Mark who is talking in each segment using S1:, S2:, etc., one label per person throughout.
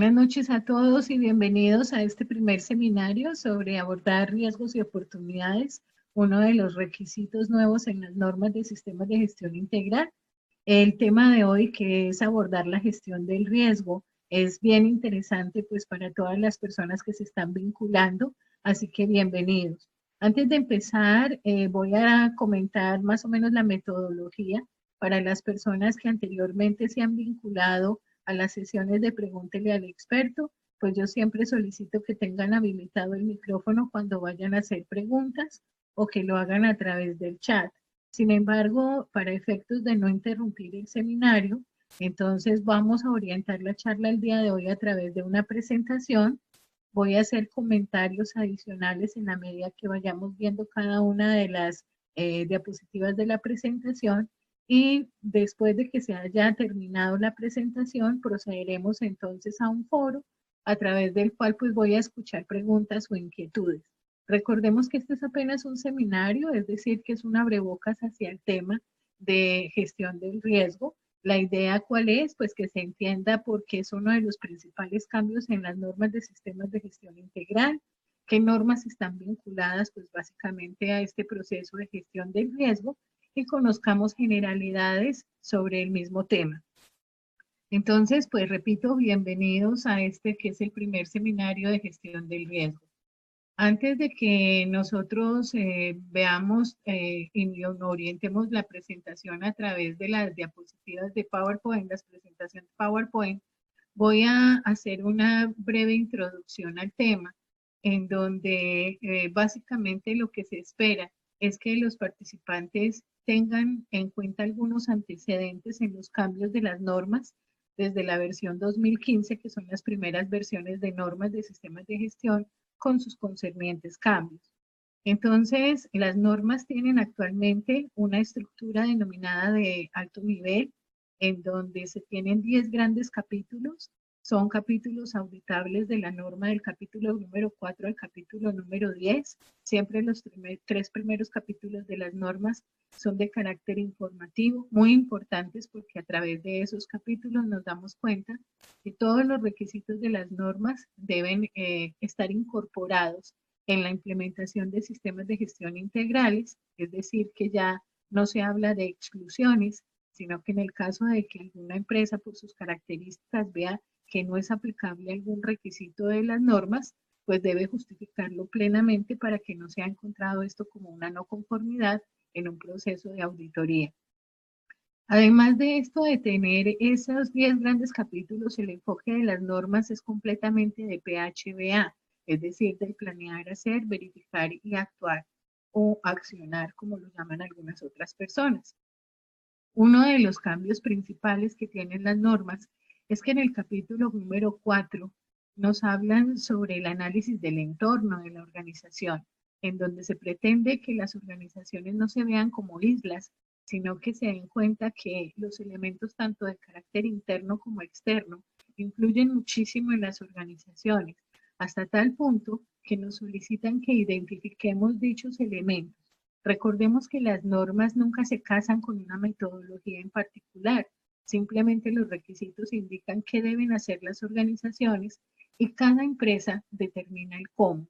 S1: Buenas noches a todos y bienvenidos a este primer seminario sobre abordar riesgos y oportunidades, uno de los requisitos nuevos en las normas de sistemas de gestión integral. El tema de hoy, que es abordar la gestión del riesgo, es bien interesante pues para todas las personas que se están vinculando, así que bienvenidos. Antes de empezar, voy a comentar más o menos la metodología para las personas que anteriormente se han vinculado a las sesiones de Pregúntele al experto, pues yo siempre solicito que tengan habilitado el micrófono cuando vayan a hacer preguntas o que lo hagan a través del chat. Sin embargo, para efectos de no interrumpir el seminario, entonces vamos a orientar la charla el día de hoy a través de una presentación. Voy a hacer comentarios adicionales en la medida que vayamos viendo cada una de las diapositivas de la presentación y después de que se haya terminado la presentación, procederemos entonces a un foro a través del cual pues voy a escuchar preguntas o inquietudes. Recordemos que este es apenas un seminario, es decir, que es un abrebocas hacia el tema de gestión del riesgo. La idea, ¿cuál es? Pues que se entienda por qué es uno de los principales cambios en las normas de sistemas de gestión integral, qué normas están vinculadas pues básicamente a este proceso de gestión del riesgo y conozcamos generalidades sobre el mismo tema. Entonces, pues repito, bienvenidos a este que es el primer seminario de gestión del riesgo. Antes de que nosotros veamos y nos orientemos la presentación a través de las diapositivas de PowerPoint, las presentaciones de PowerPoint, voy a hacer una breve introducción al tema, en donde básicamente lo que se espera es que los participantes tengan en cuenta algunos antecedentes en los cambios de las normas desde la versión 2015, que son las primeras versiones de normas de sistemas de gestión, con sus concernientes cambios. Entonces, las normas tienen actualmente una estructura denominada de alto nivel, en donde se tienen 10 grandes capítulos. Son capítulos auditables de la norma del capítulo número 4 al capítulo número 10. Siempre los tres primeros capítulos de las normas son de carácter informativo, muy importantes porque a través de esos capítulos nos damos cuenta que todos los requisitos de las normas deben estar incorporados en la implementación de sistemas de gestión integrales, es decir, que ya no se habla de exclusiones, sino que en el caso de que alguna empresa por sus características vea que no es aplicable algún requisito de las normas, pues debe justificarlo plenamente para que no sea encontrado esto como una no conformidad en un proceso de auditoría. Además de esto, de tener esos 10 grandes capítulos, el enfoque de las normas es completamente de PHBA, es decir, del planear, hacer, verificar y actuar o accionar, como lo llaman algunas otras personas. Uno de los cambios principales que tienen las normas es que en el capítulo número 4 nos hablan sobre el análisis del entorno de la organización, en donde se pretende que las organizaciones no se vean como islas, sino que se den cuenta que los elementos tanto de carácter interno como externo influyen muchísimo en las organizaciones, hasta tal punto que nos solicitan que identifiquemos dichos elementos. Recordemos que las normas nunca se casan con una metodología en particular, simplemente los requisitos indican qué deben hacer las organizaciones y cada empresa determina el cómo.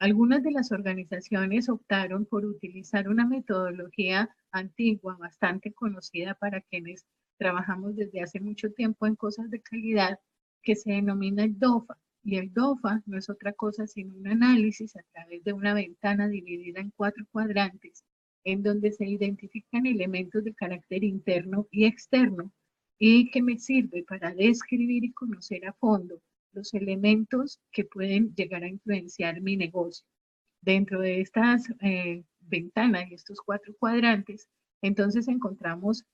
S1: Algunas de las organizaciones optaron por utilizar una metodología antigua, bastante conocida para quienes trabajamos desde hace mucho tiempo en cosas de calidad, que se denomina el DOFA. Y el DOFA no es otra cosa sino un análisis a través de una ventana dividida en 4 cuadrantes, en donde se identifican elementos de carácter interno y externo, y que me sirve para describir y conocer a fondo los elementos que pueden llegar a influenciar mi negocio. Dentro de estas ventanas y estos 4 cuadrantes, entonces encontramos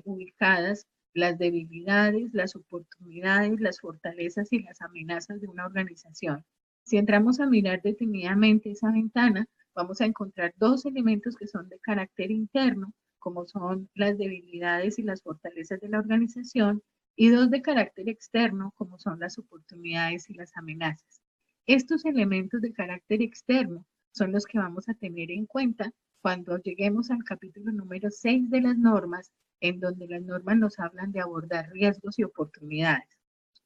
S1: ubicadas las debilidades, las oportunidades, las fortalezas y las amenazas de una organización. Si entramos a mirar detenidamente esa ventana, vamos a encontrar 2 elementos que son de carácter interno, como son las debilidades y las fortalezas de la organización, y 2 de carácter externo, como son las oportunidades y las amenazas. Estos elementos de carácter externo son los que vamos a tener en cuenta cuando lleguemos al capítulo número 6 de las normas, en donde las normas nos hablan de abordar riesgos y oportunidades.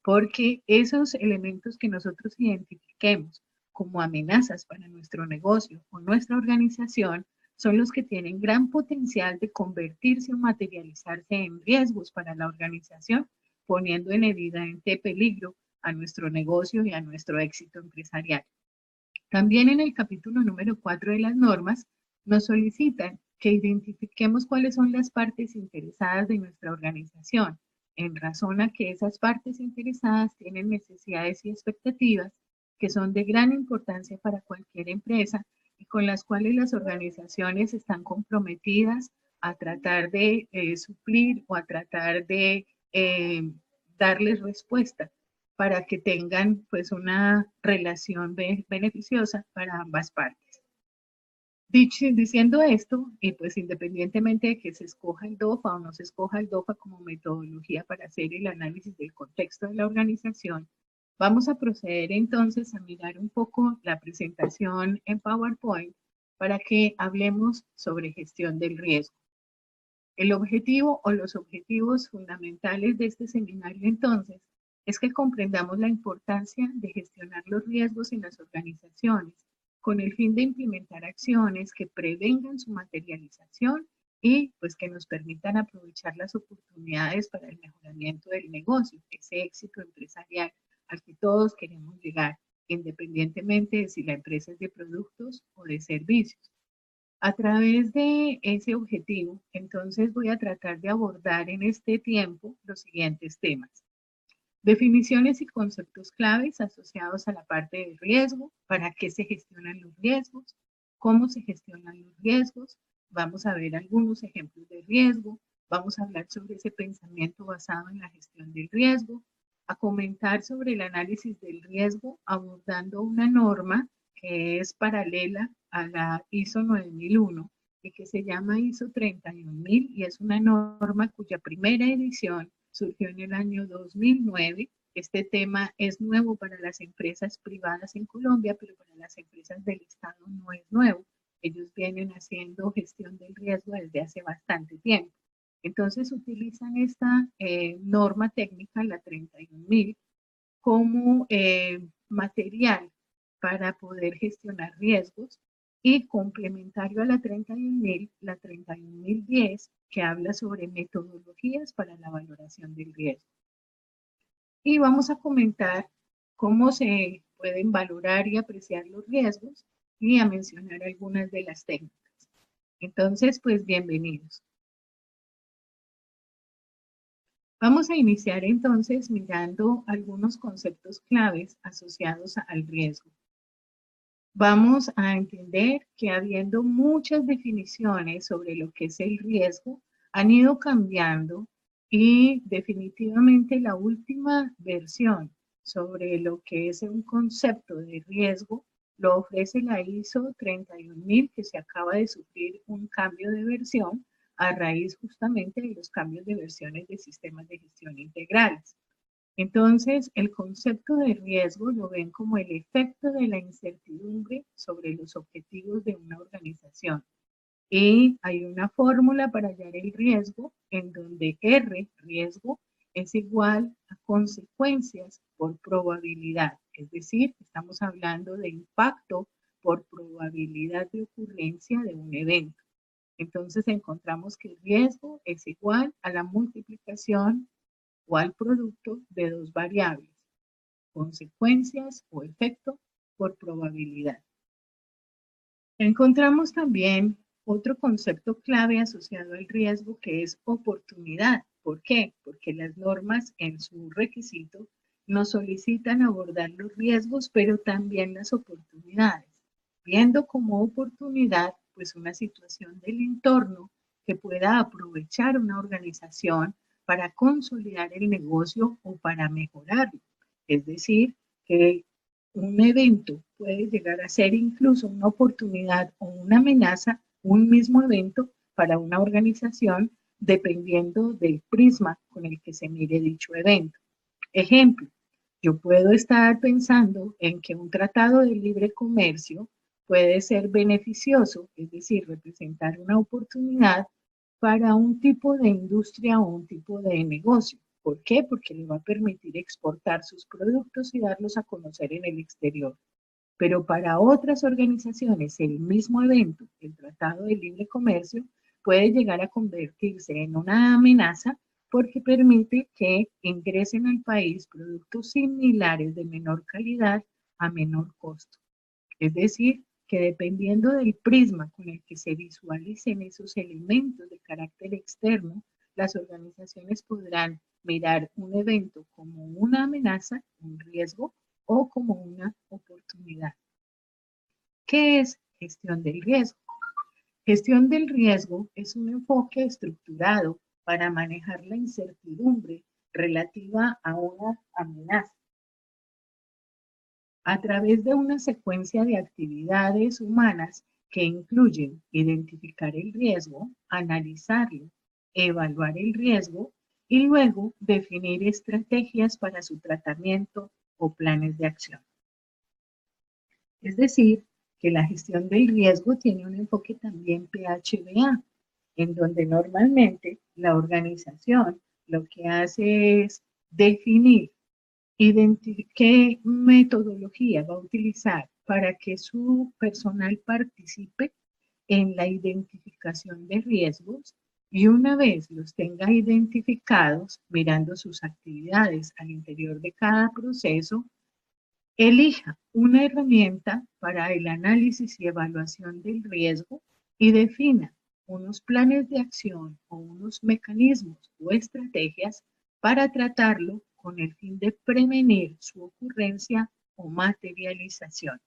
S1: porque esos elementos que nosotros identifiquemos como amenazas para nuestro negocio o nuestra organización son los que tienen gran potencial de convertirse o materializarse en riesgos para la organización, poniendo en evidente peligro a nuestro negocio y a nuestro éxito empresarial. También en el capítulo número 4 de las normas nos solicitan que identifiquemos cuáles son las partes interesadas de nuestra organización, en razón a que esas partes interesadas tienen necesidades y expectativas que son de gran importancia para cualquier empresa y con las cuales las organizaciones están comprometidas a tratar de suplir o a tratar de darles respuesta para que tengan pues una relación beneficiosa para ambas partes. Diciendo esto, y pues independientemente de que se escoja el DOFA o no se escoja el DOFA como metodología para hacer el análisis del contexto de la organización, vamos a proceder entonces a mirar un poco la presentación en PowerPoint para que hablemos sobre gestión del riesgo. El objetivo o los objetivos fundamentales de este seminario entonces es que comprendamos la importancia de gestionar los riesgos en las organizaciones con el fin de implementar acciones que prevengan su materialización y pues que nos permitan aprovechar las oportunidades para el mejoramiento del negocio, ese éxito empresarial al que todos queremos llegar, independientemente de si la empresa es de productos o de servicios. A través de ese objetivo, entonces voy a tratar de abordar en este tiempo los siguientes temas. Definiciones y conceptos claves asociados a la parte del riesgo, para qué se gestionan los riesgos, cómo se gestionan los riesgos, vamos a ver algunos ejemplos de riesgo, vamos a hablar sobre ese pensamiento basado en la gestión del riesgo, a comentar sobre el análisis del riesgo abordando una norma que es paralela a la ISO 9001 y que se llama ISO 31000 y es una norma cuya primera edición surgió en el año 2009. Este tema es nuevo para las empresas privadas en Colombia, pero para las empresas del Estado no es nuevo. Ellos vienen haciendo gestión del riesgo desde hace bastante tiempo. Entonces utilizan esta norma técnica, la 31000, como material para poder gestionar riesgos y complementario a la 31000, la 31010, que habla sobre metodologías para la valoración del riesgo. Y vamos a comentar cómo se pueden valorar y apreciar los riesgos y a mencionar algunas de las técnicas. Entonces, pues bienvenidos. Vamos a iniciar entonces mirando algunos conceptos claves asociados al riesgo. Vamos a entender que habiendo muchas definiciones sobre lo que es el riesgo, han ido cambiando y definitivamente la última versión sobre lo que es un concepto de riesgo lo ofrece la ISO 31000, que se acaba de sufrir un cambio de versión a raíz justamente de los cambios de versiones de sistemas de gestión integrales. Entonces, el concepto de riesgo lo ven como el efecto de la incertidumbre sobre los objetivos de una organización. Y hay una fórmula para hallar el riesgo en donde R, riesgo, es igual a consecuencias por probabilidad. Es decir, estamos hablando de impacto por probabilidad de ocurrencia de un evento. Entonces encontramos que el riesgo es igual a la multiplicación o al producto de dos variables, consecuencias o efecto por probabilidad. Encontramos también otro concepto clave asociado al riesgo que es oportunidad. ¿Por qué? Porque las normas en su requisito nos solicitan abordar los riesgos, pero también las oportunidades, viendo como oportunidad pues una situación del entorno que pueda aprovechar una organización para consolidar el negocio o para mejorarlo. Es decir, que un evento puede llegar a ser incluso una oportunidad o una amenaza, un mismo evento para una organización, dependiendo del prisma con el que se mire dicho evento. Ejemplo, yo puedo estar pensando en que un tratado de libre comercio puede ser beneficioso, es decir, representar una oportunidad para un tipo de industria o un tipo de negocio. ¿Por qué? Porque le va a permitir exportar sus productos y darlos a conocer en el exterior. Pero para otras organizaciones, el mismo evento, el Tratado de Libre Comercio, puede llegar a convertirse en una amenaza porque permite que ingresen al país productos similares de menor calidad a menor costo. Es decir, que dependiendo del prisma con el que se visualicen esos elementos de carácter externo, las organizaciones podrán mirar un evento como una amenaza, un riesgo o como una oportunidad. ¿Qué es gestión del riesgo? Gestión del riesgo es un enfoque estructurado para manejar la incertidumbre relativa a una amenaza a través de una secuencia de actividades humanas que incluyen identificar el riesgo, analizarlo, evaluar el riesgo y luego definir estrategias para su tratamiento o planes de acción. Es decir, que la gestión del riesgo tiene un enfoque también PHBA, en donde normalmente la organización lo que hace es definir qué metodología va a utilizar para que su personal participe en la identificación de riesgos y una vez los tenga identificados, mirando sus actividades al interior de cada proceso, elija una herramienta para el análisis y evaluación del riesgo y defina unos planes de acción o unos mecanismos o estrategias para tratarlo con el fin de prevenir su ocurrencia o materialización.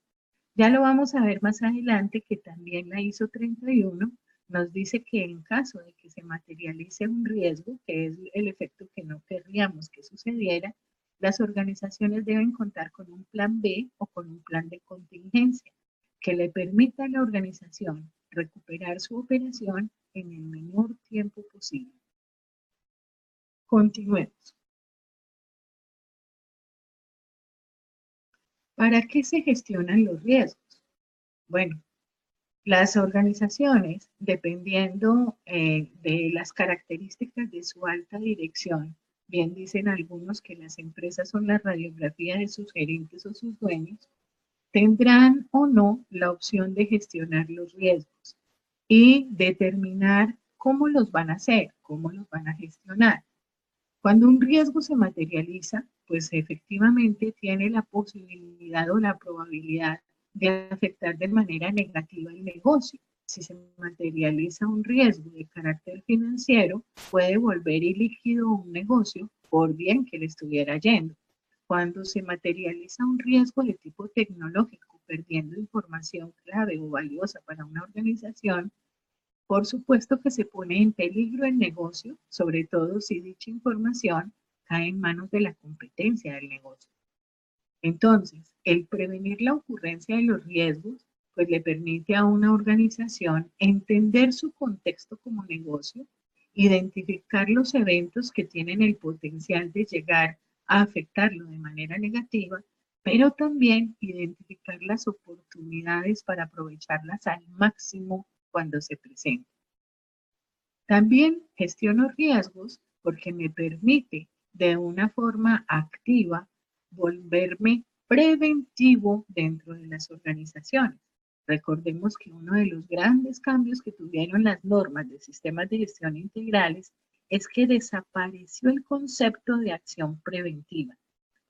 S1: Ya lo vamos a ver más adelante que también la ISO 31 nos dice que en caso de que se materialice un riesgo, que es el efecto que no querríamos que sucediera, las organizaciones deben contar con un plan B o con un plan de contingencia que le permita a la organización recuperar su operación en el menor tiempo posible. Continuemos. ¿Para qué se gestionan los riesgos? Bueno, las organizaciones, dependiendo de las características de su alta dirección, bien dicen algunos que las empresas son la radiografía de sus gerentes o sus dueños, tendrán o no la opción de gestionar los riesgos y determinar cómo los van a hacer, cómo los van a gestionar. Cuando un riesgo se materializa, pues efectivamente tiene la posibilidad o la probabilidad de afectar de manera negativa el negocio. Si se materializa un riesgo de carácter financiero, puede volver ilíquido un negocio por bien que le estuviera yendo. Cuando se materializa un riesgo de tipo tecnológico, perdiendo información clave o valiosa para una organización, por supuesto que se pone en peligro el negocio, sobre todo si dicha información cae en manos de la competencia del negocio. Entonces, el prevenir la ocurrencia de los riesgos, pues le permite a una organización entender su contexto como negocio, identificar los eventos que tienen el potencial de llegar a afectarlo de manera negativa, pero también identificar las oportunidades para aprovecharlas al máximo cuando se presenten. También gestiono riesgos porque me permite de una forma activa volverme preventivo dentro de las organizaciones. Recordemos que uno de los grandes cambios que tuvieron las normas de sistemas de gestión integrales es que desapareció el concepto de acción preventiva.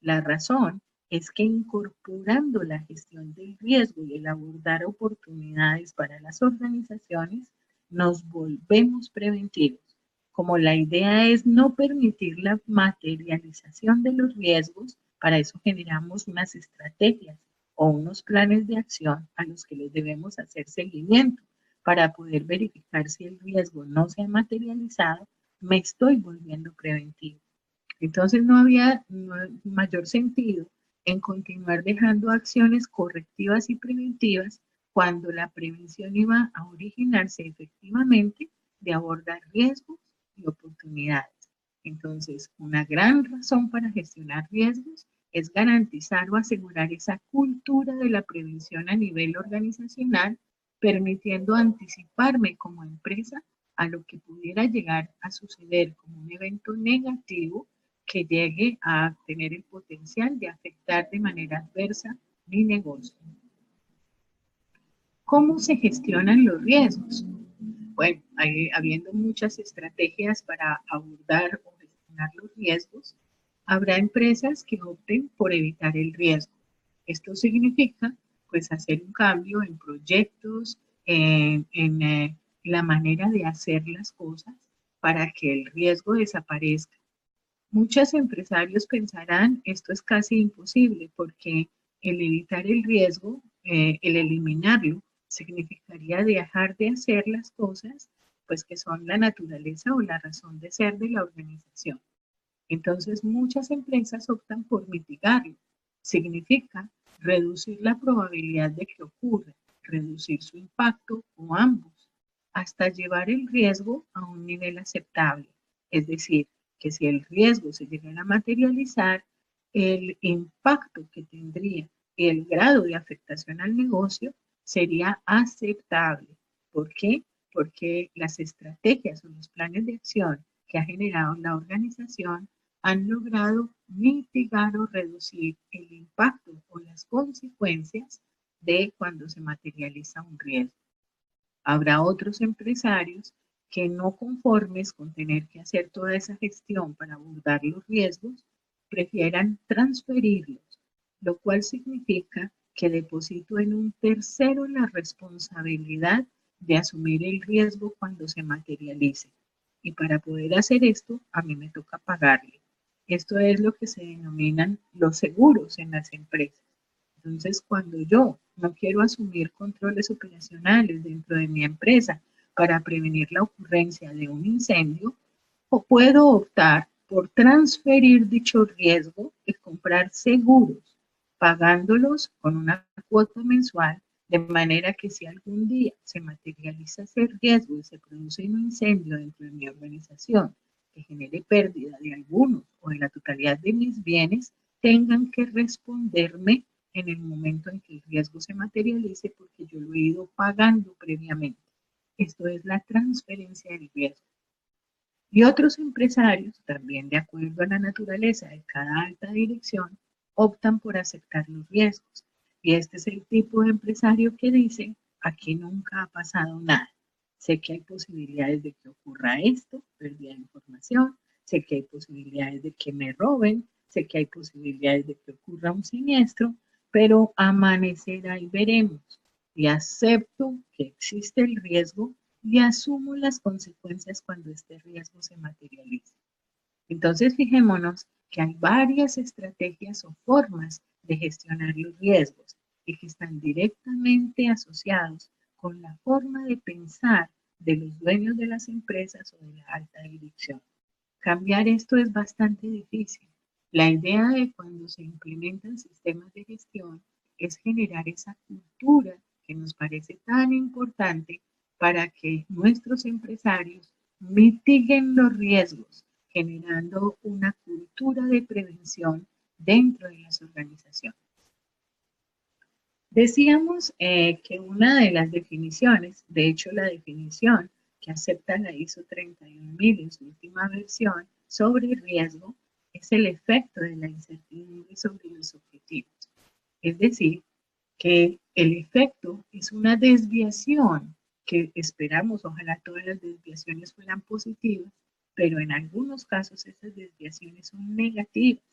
S1: La razón es que incorporando la gestión del riesgo y el abordar oportunidades para las organizaciones, nos volvemos preventivos. Como la idea es no permitir la materialización de los riesgos, para eso generamos unas estrategias o unos planes de acción a los que les debemos hacer seguimiento para poder verificar si el riesgo no se ha materializado, me estoy volviendo preventivo. Entonces no había mayor sentido en continuar dejando acciones correctivas y preventivas cuando la prevención iba a originarse efectivamente de abordar riesgos y oportunidades. Entonces, una gran razón para gestionar riesgos es garantizar o asegurar esa cultura de la prevención a nivel organizacional, permitiendo anticiparme como empresa a lo que pudiera llegar a suceder como un evento negativo que llegue a tener el potencial de afectar de manera adversa mi negocio. ¿Cómo se gestionan los riesgos? Bueno, habiendo muchas estrategias para abordar o gestionar los riesgos, habrá empresas que opten por evitar el riesgo. Esto significa, pues, hacer un cambio en proyectos, en la manera de hacer las cosas para que el riesgo desaparezca. Muchos empresarios pensarán esto es casi imposible porque el evitar el riesgo, el eliminarlo, significaría dejar de hacer las cosas pues que son la naturaleza o la razón de ser de la organización. Entonces muchas empresas optan por mitigarlo. Significa reducir la probabilidad de que ocurra, reducir su impacto o ambos, hasta llevar el riesgo a un nivel aceptable. Es decir, que si el riesgo se llegara a materializar, el impacto que tendría y el grado de afectación al negocio sería aceptable. ¿Por qué? Porque las estrategias o los planes de acción que ha generado la organización han logrado mitigar o reducir el impacto o las consecuencias de cuando se materializa un riesgo. Habrá otros empresarios que no conformes con tener que hacer toda esa gestión para abordar los riesgos, prefieran transferirlos, lo cual significa que deposito en un tercero la responsabilidad de asumir el riesgo cuando se materialice. Y para poder hacer esto, a mí me toca pagarle. Esto es lo que se denominan los seguros en las empresas. Entonces, cuando yo no quiero asumir controles operacionales dentro de mi empresa para prevenir la ocurrencia de un incendio, o puedo optar por transferir dicho riesgo y comprar seguros, pagándolos con una cuota mensual, de manera que si algún día se materializa ese riesgo y se produce un incendio dentro de mi organización que genere pérdida de algunos o de la totalidad de mis bienes, tengan que responderme en el momento en que el riesgo se materialice porque yo lo he ido pagando previamente. Esto es la transferencia del riesgo. Y otros empresarios, también de acuerdo a la naturaleza de cada alta dirección, optan por aceptar los riesgos. Y este es el tipo de empresario que dice, aquí nunca ha pasado nada. Sé que hay posibilidades de que ocurra esto, pérdida de información, sé que hay posibilidades de que me roben, sé que hay posibilidades de que ocurra un siniestro, pero amanecerá y veremos. Y acepto que existe el riesgo y asumo las consecuencias cuando este riesgo se materialice. Entonces, fijémonos que hay varias estrategias o formas de gestionar los riesgos y que están directamente asociados con la forma de pensar de los dueños de las empresas o de la alta dirección. Cambiar esto es bastante difícil. La idea de cuando se implementan sistemas de gestión es generar esa cultura que nos parece tan importante para que nuestros empresarios mitiguen los riesgos, generando una cultura de prevención dentro de las organizaciones. Decíamos que una de las definiciones, de hecho la definición que acepta la ISO 31000 en su última versión sobre riesgo, es el efecto de la incertidumbre sobre los objetivos. Es decir, que el efecto es una desviación que esperamos, ojalá todas las desviaciones fueran positivas, pero en algunos casos esas desviaciones son negativas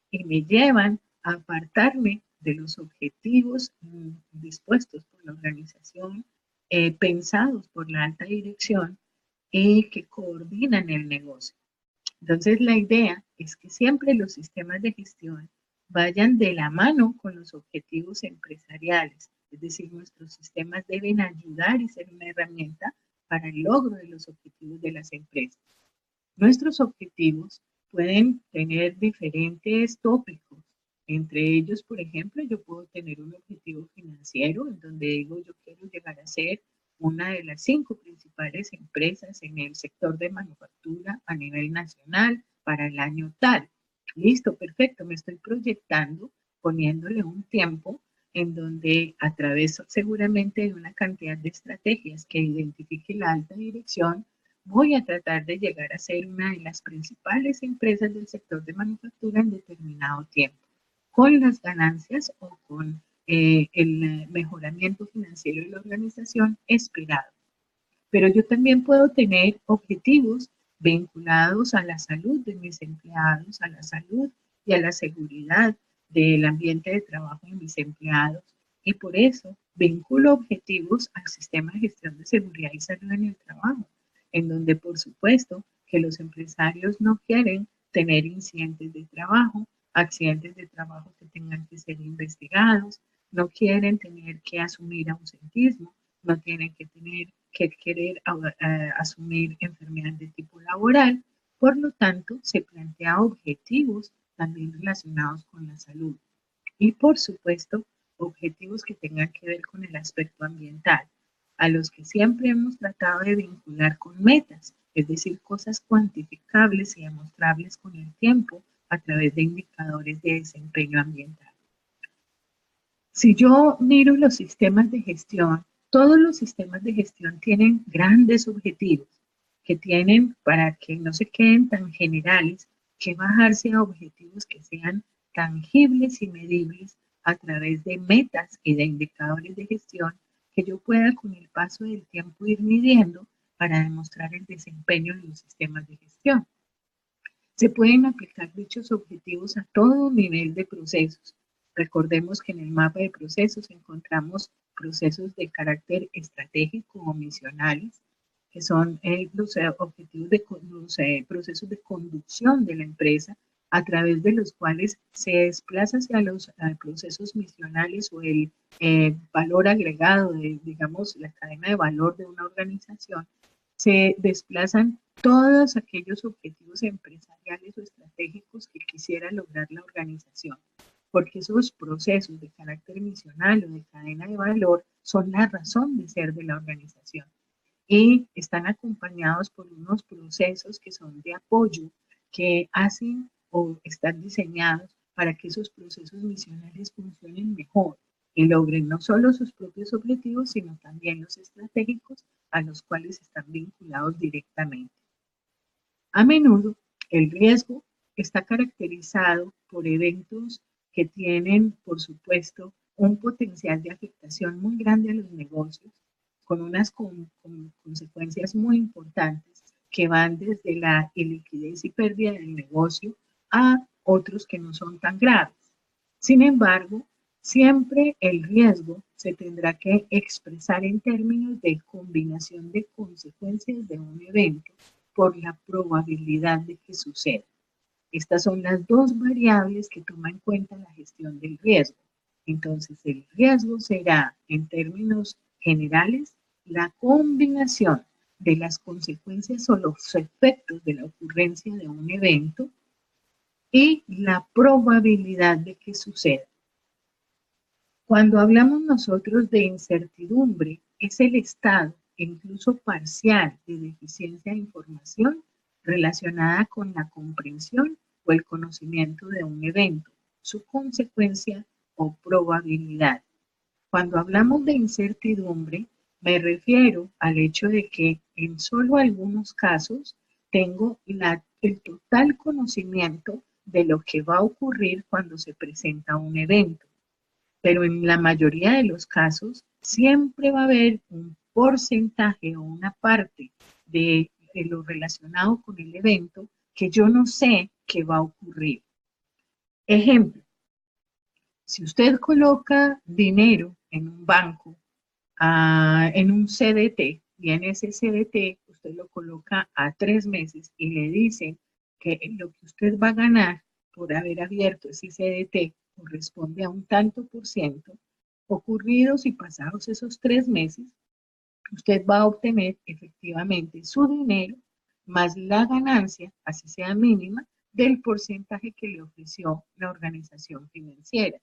S1: y me llevan a apartarme de los objetivos dispuestos por la organización, pensados por la alta dirección y que coordinan el negocio. Entonces, la idea es que siempre los sistemas de gestión vayan de la mano con los objetivos empresariales. Es decir, nuestros sistemas deben ayudar y ser una herramienta para el logro de los objetivos de las empresas. Nuestros objetivos pueden tener diferentes tópicos. Entre ellos, por ejemplo, yo puedo tener un objetivo financiero en donde digo yo quiero llegar a ser una de las 5 principales empresas en el sector de manufactura a nivel nacional para el año tal. Listo, perfecto, me estoy proyectando, poniéndole un tiempo en donde a través seguramente de una cantidad de estrategias que identifique la alta dirección, voy a tratar de llegar a ser una de las principales empresas del sector de manufactura en determinado tiempo, con las ganancias o con el mejoramiento financiero de la organización esperado. Pero yo también puedo tener objetivos vinculados a la salud de mis empleados, a la salud y a la seguridad del ambiente de trabajo de mis empleados. Y por eso vinculo objetivos al sistema de gestión de seguridad y salud en el trabajo, en donde por supuesto que los empresarios no quieren tener incidentes de trabajo, accidentes de trabajo que tengan que ser investigados, no quieren tener que asumir ausentismo, no tienen que tener que querer asumir enfermedades de tipo laboral. Por lo tanto, se plantea objetivos también relacionados con la salud. Y por supuesto, objetivos que tengan que ver con el aspecto ambiental, a los que siempre hemos tratado de vincular con metas, es decir, cosas cuantificables y demostrables con el tiempo a través de indicadores de desempeño ambiental. Si yo miro los sistemas de gestión, todos los sistemas de gestión tienen grandes objetivos que tienen, para que no se queden tan generales, que bajarse a objetivos que sean tangibles y medibles a través de metas y de indicadores de gestión que yo pueda con el paso del tiempo ir midiendo para demostrar el desempeño de los sistemas de gestión. Se pueden aplicar dichos objetivos a todo nivel de procesos. Recordemos que en el mapa de procesos encontramos procesos de carácter estratégico o misionales, que son los objetivos de los procesos de conducción de la empresa, a través de los cuales se desplaza hacia los procesos misionales o el valor agregado de, digamos, la cadena de valor de una organización. Se desplazan todos aquellos objetivos empresariales o estratégicos que quisiera lograr la organización, porque esos procesos de carácter misional o de cadena de valor son la razón de ser de la organización y están acompañados por unos procesos que son de apoyo, que hacen o están diseñados para que esos procesos misionales funcionen mejor y logren no solo sus propios objetivos, sino también los estratégicos a los cuales están vinculados directamente. A menudo, el riesgo está caracterizado por eventos que tienen, por supuesto, un potencial de afectación muy grande a los negocios, con unas consecuencias muy importantes que van desde la iliquidez y pérdida del negocio a otros que no son tan graves. Sin embargo, siempre el riesgo se tendrá que expresar en términos de combinación de consecuencias de un evento por la probabilidad de que suceda. Estas son las dos variables que toma en cuenta la gestión del riesgo. Entonces, el riesgo será, en términos generales, la combinación de las consecuencias o los efectos de la ocurrencia de un evento y la probabilidad de que suceda. Cuando hablamos nosotros de incertidumbre, es el estado, incluso parcial, de deficiencia de información relacionada con la comprensión o el conocimiento de un evento, su consecuencia o probabilidad. Cuando hablamos de incertidumbre, me refiero al hecho de que en solo algunos casos tengo el total conocimiento de lo que va a ocurrir cuando se presenta un evento. Pero en la mayoría de los casos siempre va a haber un porcentaje o una parte de lo relacionado con el evento que yo no sé qué va a ocurrir. Ejemplo, si usted coloca dinero en un banco, en un CDT, y en ese CDT usted lo coloca a 3 meses y le dicen que lo que usted va a ganar por haber abierto ese CDT corresponde a un tanto por ciento, ocurridos y pasados esos 3 meses, usted va a obtener efectivamente su dinero más la ganancia, así sea mínima, del porcentaje que le ofreció la organización financiera,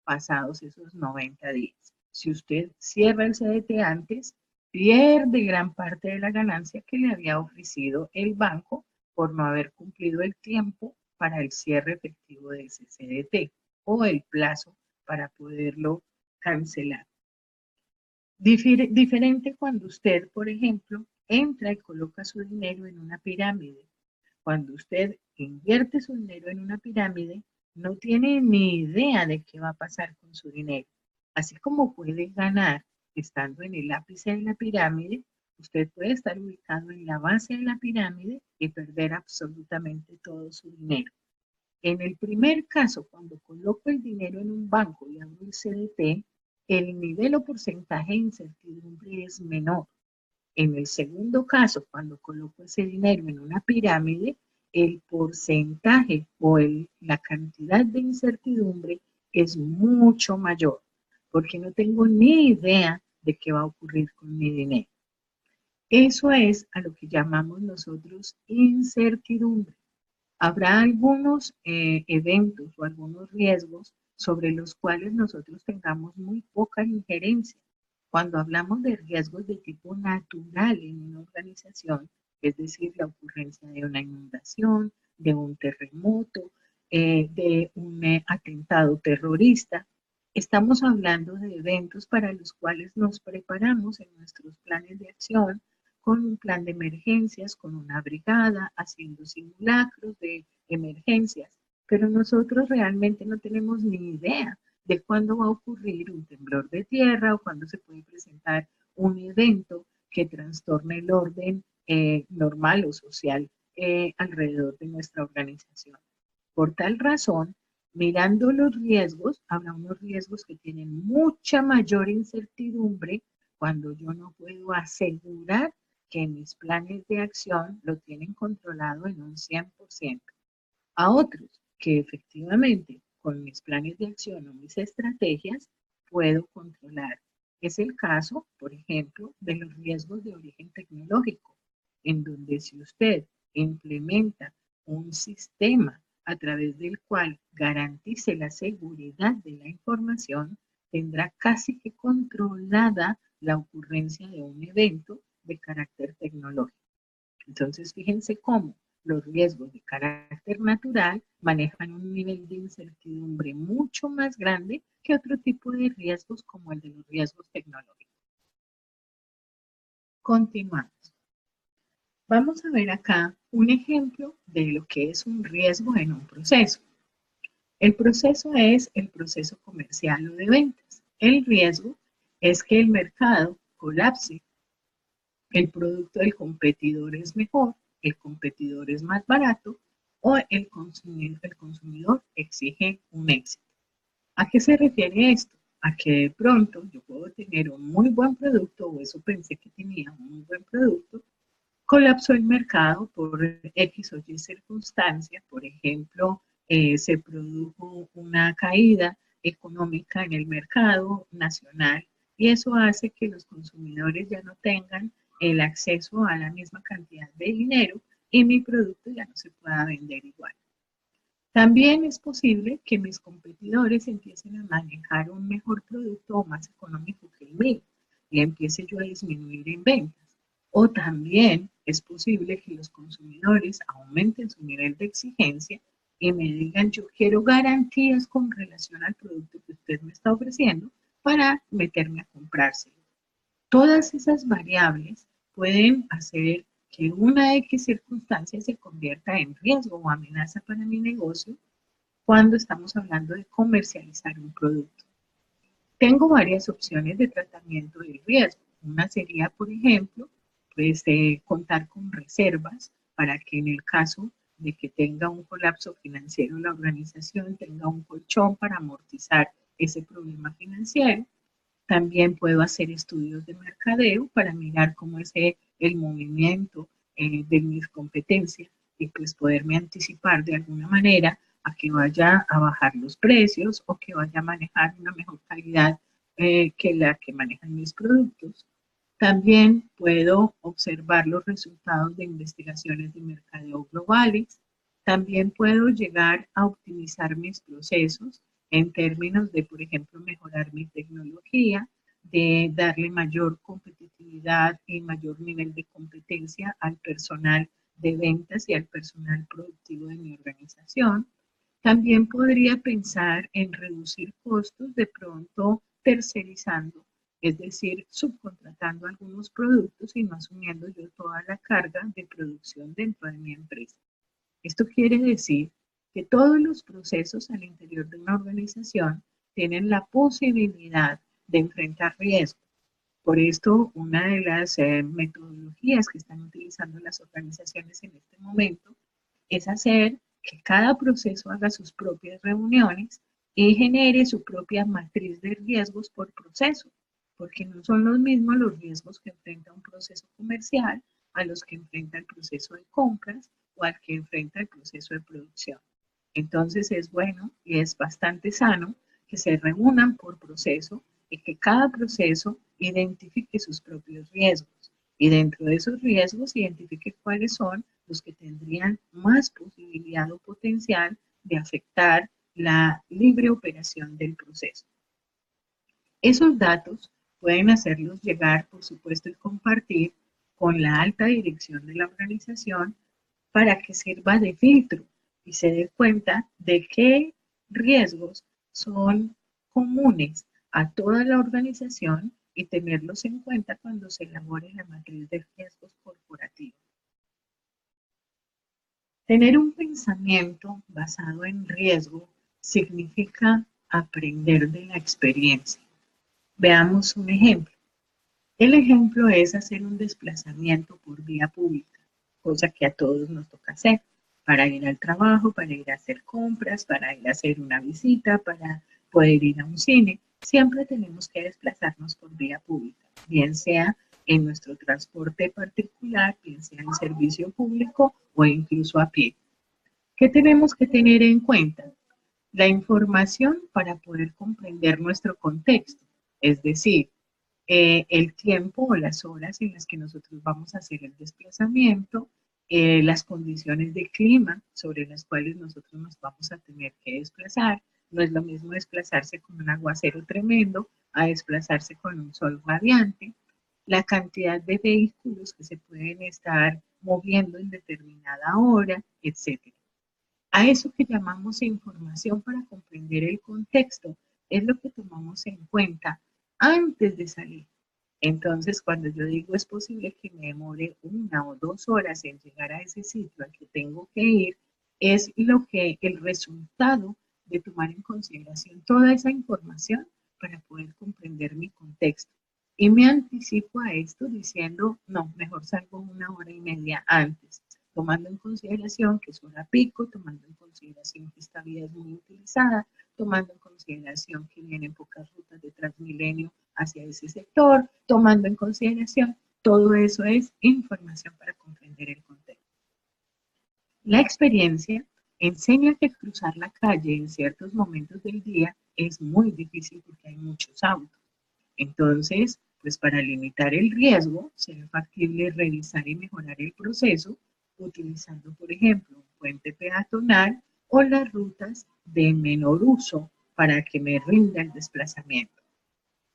S1: pasados esos 90 días. Si usted cierra el CDT antes, pierde gran parte de la ganancia que le había ofrecido el banco por no haber cumplido el tiempo para el cierre efectivo de ese CDT o el plazo para poderlo cancelar. Diferente cuando usted, por ejemplo, entra y coloca su dinero en una pirámide. Cuando usted invierte su dinero en una pirámide, no tiene ni idea de qué va a pasar con su dinero. Así como puede ganar estando en el ápice de la pirámide, usted puede estar ubicado en la base de la pirámide y perder absolutamente todo su dinero. En el primer caso, cuando coloco el dinero en un banco y abro el CDT, el nivel o porcentaje de incertidumbre es menor. En el segundo caso, cuando coloco ese dinero en una pirámide, el porcentaje o la cantidad de incertidumbre es mucho mayor, porque no tengo ni idea de qué va a ocurrir con mi dinero. Eso es a lo que llamamos nosotros incertidumbre. Habrá algunos eventos o algunos riesgos sobre los cuales nosotros tengamos muy poca injerencia. Cuando hablamos de riesgos de tipo natural en una organización, es decir, la ocurrencia de una inundación, de un terremoto, de un atentado terrorista, estamos hablando de eventos para los cuales nos preparamos en nuestros planes de acción con un plan de emergencias, con una brigada, haciendo simulacros de emergencias, pero nosotros realmente no tenemos ni idea de cuándo va a ocurrir un temblor de tierra o cuándo se puede presentar un evento que trastorne el orden normal o social alrededor de nuestra organización. Por tal razón, mirando los riesgos, habrá unos riesgos que tienen mucha mayor incertidumbre cuando yo no puedo asegurar que mis planes de acción lo tienen controlado en un 100%. A otros que efectivamente con mis planes de acción o mis estrategias puedo controlar. Es el caso, por ejemplo, de los riesgos de origen tecnológico, en donde si usted implementa un sistema a través del cual garantice la seguridad de la información, tendrá casi que controlada la ocurrencia de un evento de carácter tecnológico. Entonces, fíjense cómo los riesgos de carácter natural manejan un nivel de incertidumbre mucho más grande que otro tipo de riesgos como el de los riesgos tecnológicos. Continuamos. Vamos a ver acá un ejemplo de lo que es un riesgo en un proceso. El proceso es el proceso comercial o de ventas. El riesgo es que el mercado colapse, el producto del competidor es mejor, el competidor es más barato o el consumidor exige un éxito. ¿A qué se refiere esto? A que de pronto yo puedo tener un muy buen producto, o eso pensé que tenía un muy buen producto, colapsó el mercado por X o Y circunstancia, por ejemplo, se produjo una caída económica en el mercado nacional y eso hace que los consumidores ya no tengan el acceso a la misma cantidad de dinero y mi producto ya no se pueda vender igual. También es posible que mis competidores empiecen a manejar un mejor producto o más económico que el mío y empiece yo a disminuir en ventas. O también es posible que los consumidores aumenten su nivel de exigencia y me digan yo quiero garantías con relación al producto que usted me está ofreciendo para meterme a comprárselo. Todas esas variables pueden hacer que una X circunstancia se convierta en riesgo o amenaza para mi negocio cuando estamos hablando de comercializar un producto. Tengo varias opciones de tratamiento del riesgo. Una sería, por ejemplo, pues, contar con reservas para que en el caso de que tenga un colapso financiero la organización tenga un colchón para amortizar ese problema financiero. También puedo hacer estudios de mercadeo para mirar cómo es el movimiento de mis competencias y pues poderme anticipar de alguna manera a que vaya a bajar los precios o que vaya a manejar una mejor calidad que la que manejan mis productos. También puedo observar los resultados de investigaciones de mercadeo globales. También puedo llegar a optimizar mis procesos en términos de, por ejemplo, mejorar mi tecnología, de darle mayor competitividad y mayor nivel de competencia al personal de ventas y al personal productivo de mi organización. También podría pensar en reducir costos de pronto tercerizando es decir, subcontratando algunos productos y no asumiendo yo toda la carga de producción dentro de mi empresa. Esto quiere decir que todos los procesos al interior de una organización tienen la posibilidad de enfrentar riesgos. Por esto, una de las metodologías que están utilizando las organizaciones en este momento es hacer que cada proceso haga sus propias reuniones y genere su propia matriz de riesgos por proceso, porque no son los mismos los riesgos que enfrenta un proceso comercial a los que enfrenta el proceso de compras o al que enfrenta el proceso de producción. Entonces es bueno y es bastante sano que se reúnan por proceso y que cada proceso identifique sus propios riesgos y dentro de esos riesgos identifique cuáles son los que tendrían más posibilidad o potencial de afectar la libre operación del proceso. Esos datos pueden hacerlos llegar, por supuesto, y compartir con la alta dirección de la organización para que sirva de filtro y se dé cuenta de qué riesgos son comunes a toda la organización y tenerlos en cuenta cuando se elabore la matriz de riesgos corporativos. Tener un pensamiento basado en riesgo significa aprender de la experiencia. Veamos un ejemplo. El ejemplo es hacer un desplazamiento por vía pública, cosa que a todos nos toca hacer, para ir al trabajo, para ir a hacer compras, para ir a hacer una visita, para poder ir a un cine. Siempre tenemos que desplazarnos por vía pública, bien sea en nuestro transporte particular, bien sea en servicio público o incluso a pie. ¿Qué tenemos que tener en cuenta? La información para poder comprender nuestro contexto, es decir, el tiempo o las horas en las que nosotros vamos a hacer el desplazamiento, las condiciones de clima sobre las cuales nosotros nos vamos a tener que desplazar. No es lo mismo desplazarse con un aguacero tremendo a desplazarse con un sol radiante. La cantidad de vehículos que se pueden estar moviendo en determinada hora, etcétera. A eso que llamamos información para comprender el contexto es lo que tomamos en cuenta antes de salir. Entonces, cuando yo digo es posible que me demore 1 o 2 horas en llegar a ese sitio al que tengo que ir, es lo que el resultado de tomar en consideración toda esa información para poder comprender mi contexto. Y me anticipo a esto diciendo, no, mejor salgo 1 hora y media antes, tomando en consideración que es hora pico, tomando en consideración que esta vía es muy utilizada, tomando en consideración que vienen pocas rutas de Transmilenio hacia ese sector, tomando en consideración, todo eso es información para comprender el contexto. La experiencia enseña que cruzar la calle en ciertos momentos del día es muy difícil porque hay muchos autos. Entonces, pues para limitar el riesgo, será factible revisar y mejorar el proceso utilizando, por ejemplo, un puente peatonal o las rutas de menor uso para que me rinda el desplazamiento.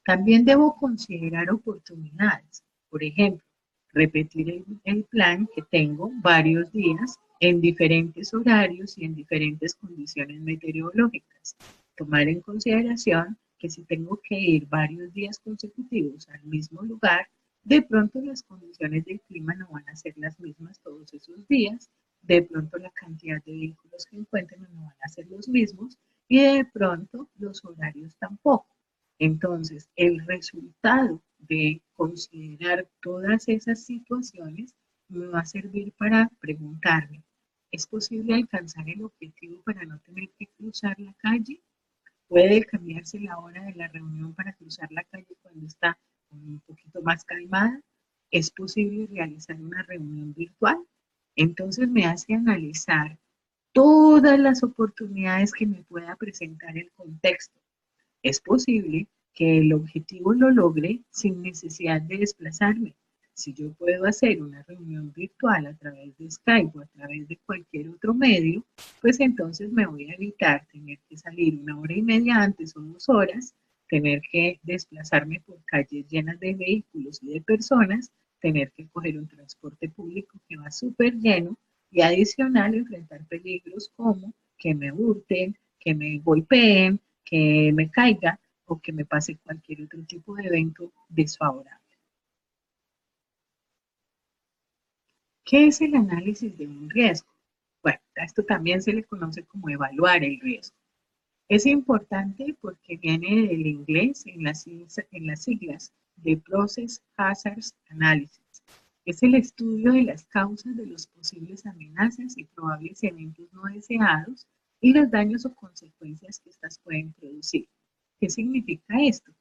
S1: También debo considerar oportunidades, por ejemplo, repetir el plan que tengo varios días en diferentes horarios y en diferentes condiciones meteorológicas. Tomar en consideración que si tengo que ir varios días consecutivos al mismo lugar, de pronto las condiciones del clima no van a ser las mismas todos esos días, de pronto la cantidad de vehículos que encuentren no van a ser los mismos y de pronto los horarios tampoco. Entonces, el resultado de considerar todas esas situaciones me va a servir para preguntarme, ¿es posible alcanzar el objetivo para no tener que cruzar la calle? ¿Puede cambiarse la hora de la reunión para cruzar la calle cuando está un poquito más calmada? ¿Es posible realizar una reunión virtual? Entonces me hace analizar todas las oportunidades que me pueda presentar el contexto. Es posible que el objetivo lo logre sin necesidad de desplazarme. Si yo puedo hacer una reunión virtual a través de Skype o a través de cualquier otro medio, pues entonces me voy a evitar tener que salir 1 hora y media antes o 2 horas, tener que desplazarme por calles llenas de vehículos y de personas, tener que coger un transporte público que va súper lleno y adicional enfrentar peligros como que me hurten, que me golpeen, que me caiga o que me pase cualquier otro tipo de evento desfavorable. ¿Qué es el análisis de un riesgo? Bueno, a esto también se le conoce como evaluar el riesgo. Es importante porque viene del inglés en las siglas de Process Hazards Analysis. Es el estudio de las causas de los posibles amenazas y probables eventos no deseados y los daños o consecuencias que éstas pueden producir. ¿Qué significa esto?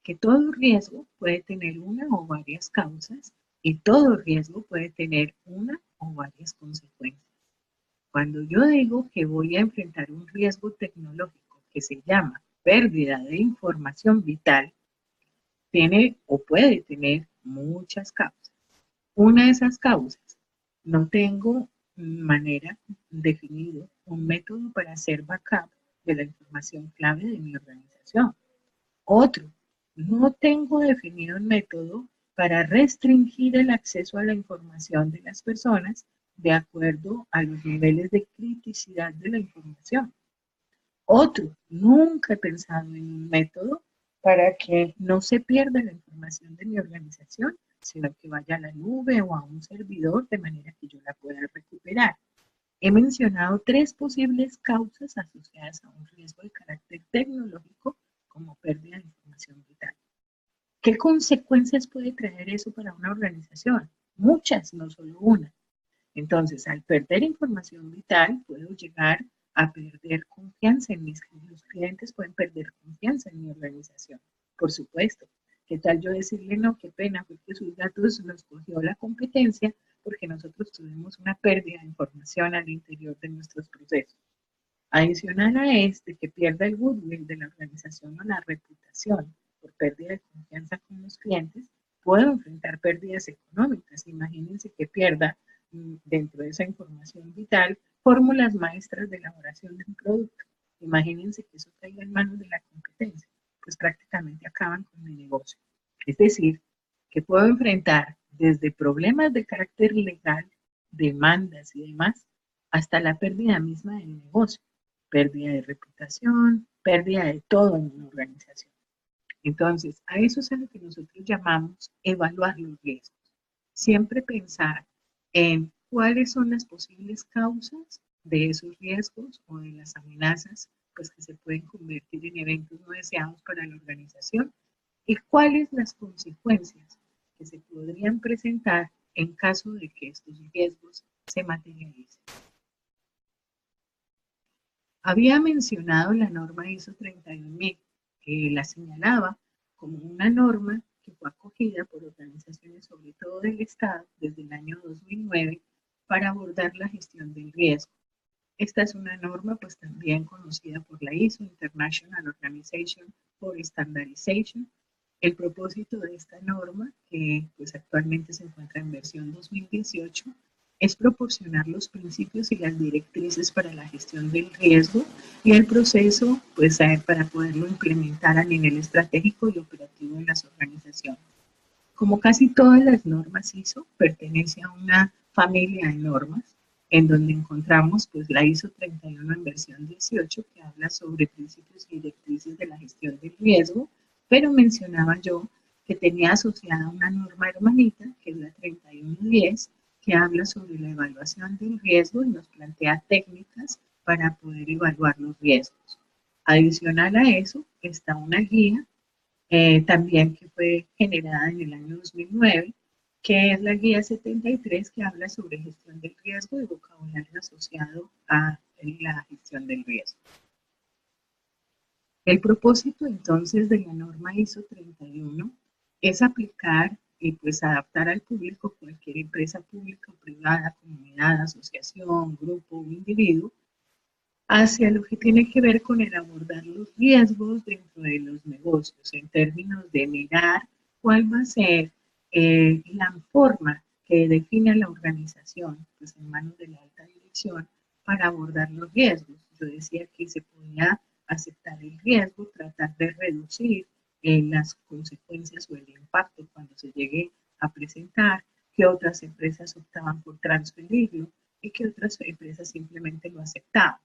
S1: Que todo riesgo puede tener una o varias causas y todo riesgo puede tener una o varias consecuencias. Cuando yo digo que voy a enfrentar un riesgo tecnológico que se llama pérdida de información vital, tiene o puede tener muchas causas. Una de esas causas, no tengo manera definido un método para hacer backup de la información clave de mi organización. Otro, no tengo definido un método para restringir el acceso a la información de las personas de acuerdo a los niveles de criticidad de la información. Otro, nunca he pensado en un método para que no se pierda la información de mi organización, sino que vaya a la nube o a un servidor de manera que yo la pueda recuperar. He mencionado 3 posibles causas asociadas a un riesgo de carácter tecnológico como pérdida de información vital. ¿Qué consecuencias puede traer eso para una organización? Muchas, no solo una. Entonces, al perder información vital, puedo llegar a perder confianza en mis clientes. Los clientes pueden perder confianza en mi organización, por supuesto. ¿Qué tal yo decirle, no, qué pena, porque sus datos los cogió la competencia porque nosotros tuvimos una pérdida de información al interior de nuestros procesos? Adicional a que pierda el goodwill de la organización o la reputación por pérdida de confianza con los clientes, puedo enfrentar pérdidas económicas. Imagínense que pierda dentro de esa información vital fórmulas maestras de elaboración de un producto. Imagínense que eso caiga en manos de la competencia, pues prácticamente acaban con mi negocio. Es decir, que puedo enfrentar desde problemas de carácter legal, demandas y demás, hasta la pérdida misma del negocio, pérdida de reputación, pérdida de todo en una organización. Entonces, a eso es a lo que nosotros llamamos evaluar los riesgos. Siempre pensar en cuáles son las posibles causas de esos riesgos o de las amenazas pues, que se pueden convertir en eventos no deseados para la organización y cuáles las consecuencias que se podrían presentar en caso de que estos riesgos se materialicen. Había mencionado la norma ISO 31000, que la señalaba como una norma que fue acogida por organizaciones, sobre todo del Estado, desde el año 2009 para abordar la gestión del riesgo. Esta es una norma pues también conocida por la ISO, International Organization for Standardization. El propósito de esta norma, que pues actualmente se encuentra en versión 2018, es proporcionar los principios y las directrices para la gestión del riesgo y el proceso pues, para poderlo implementar a nivel estratégico y operativo en las organizaciones. Como casi todas las normas ISO, pertenece a una familia de normas en donde encontramos pues, la ISO 31 en versión 18 que habla sobre principios y directrices de la gestión del riesgo, pero mencionaba yo que tenía asociada una norma hermanita que es la 3110 que habla sobre la evaluación del riesgo y nos plantea técnicas para poder evaluar los riesgos. Adicional a eso está una guía también que fue generada en el año 2009, que es la guía 73 que habla sobre gestión del riesgo y vocabulario asociado a la gestión del riesgo. El propósito entonces de la norma ISO 31 es aplicar y pues adaptar al público cualquier empresa pública o privada, comunidad, asociación, grupo o individuo hacia lo que tiene que ver con el abordar los riesgos dentro de los negocios en términos de mirar cuál va a ser la forma que define la organización pues en manos de la alta dirección para abordar los riesgos. Yo decía que se podía aceptar el riesgo, tratar de reducir las consecuencias o el impacto cuando se llegue a presentar, que otras empresas optaban por transferirlo y que otras empresas simplemente lo aceptaban.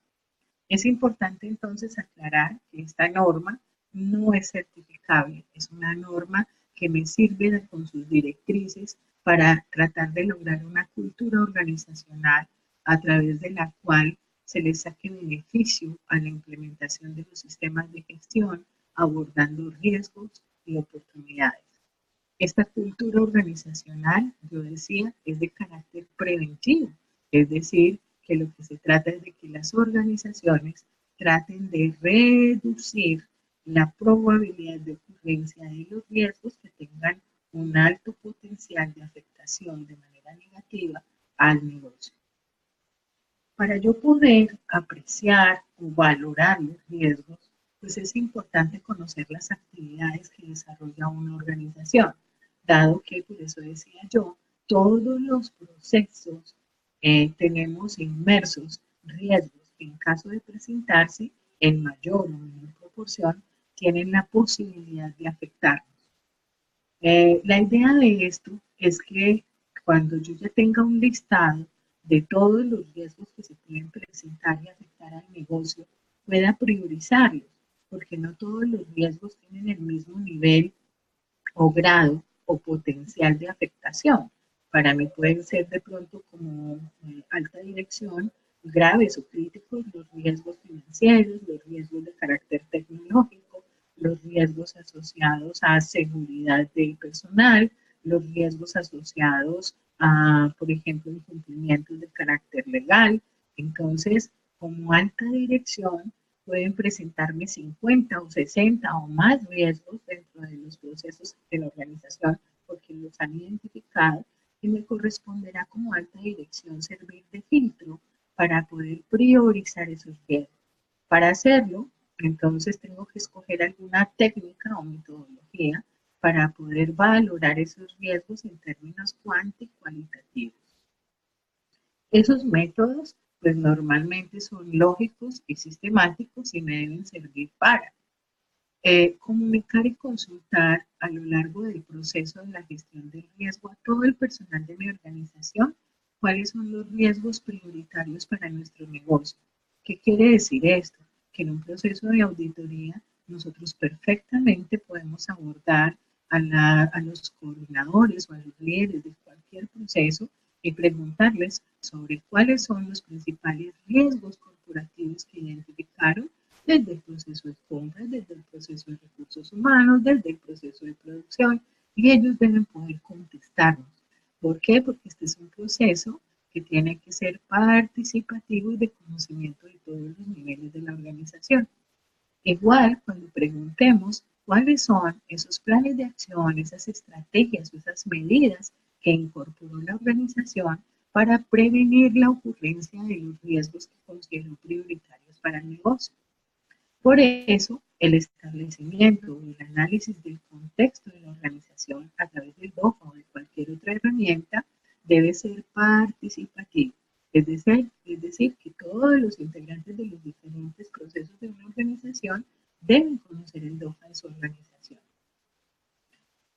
S1: Es importante entonces aclarar que esta norma no es certificable, es una norma que me sirve con sus directrices para tratar de lograr una cultura organizacional a través de la cual se le saque beneficio a la implementación de los sistemas de gestión, abordando riesgos y oportunidades. Esta cultura organizacional, yo decía, es de carácter preventivo, es decir, que lo que se trata es de que las organizaciones traten de reducir la probabilidad de ocurrencia de los riesgos que tengan un alto potencial de afectación de manera negativa al negocio. Para yo poder apreciar o valorar los riesgos, pues es importante conocer las actividades que desarrolla una organización, dado que, por eso decía yo, todos los procesos tenemos inmersos riesgos que en caso de presentarse en mayor o menor proporción, tienen la posibilidad de afectarnos. La idea de esto es que cuando yo ya tenga un listado de todos los riesgos que se pueden presentar y afectar al negocio, pueda priorizarlos, porque no todos los riesgos tienen el mismo nivel o grado o potencial de afectación. Para mí pueden ser de pronto como alta dirección, graves o críticos los riesgos financieros, los riesgos de carácter tecnológico, los riesgos asociados a seguridad del personal, los riesgos asociados a, por ejemplo, incumplimientos de carácter legal. Entonces, como alta dirección, pueden presentarme 50 o 60 o más riesgos dentro de los procesos de la organización porque los han identificado y me corresponderá como alta dirección servir de filtro para poder priorizar esos riesgos. Para hacerlo, entonces tengo que escoger alguna técnica o metodología para poder valorar esos riesgos en términos cuantitativos. Esos métodos, pues normalmente son lógicos y sistemáticos y me deben servir para comunicar y consultar a lo largo del proceso de la gestión del riesgo a todo el personal de mi organización cuáles son los riesgos prioritarios para nuestro negocio. ¿Qué quiere decir esto? Que en un proceso de auditoría nosotros perfectamente podemos abordar a los coordinadores o a los líderes de cualquier proceso y preguntarles sobre cuáles son los principales riesgos corporativos que identificaron desde el proceso de compras, desde el proceso de recursos humanos, desde el proceso de producción, y ellos deben poder contestarnos. ¿Por qué? Porque este es un proceso que tiene que ser participativo y de conocimiento de todos los niveles de la organización. Igual, cuando preguntemos cuáles son esos planes de acción, esas estrategias o esas medidas que incorporó la organización para prevenir la ocurrencia de los riesgos que consideró prioritarios para el negocio. Por eso, el establecimiento o el análisis del contexto de la organización a través del DOFA o de cualquier otra herramienta debe ser participativo. Es decir, que todos los integrantes de los diferentes procesos de una organización deben conocer el DOFA de su organización.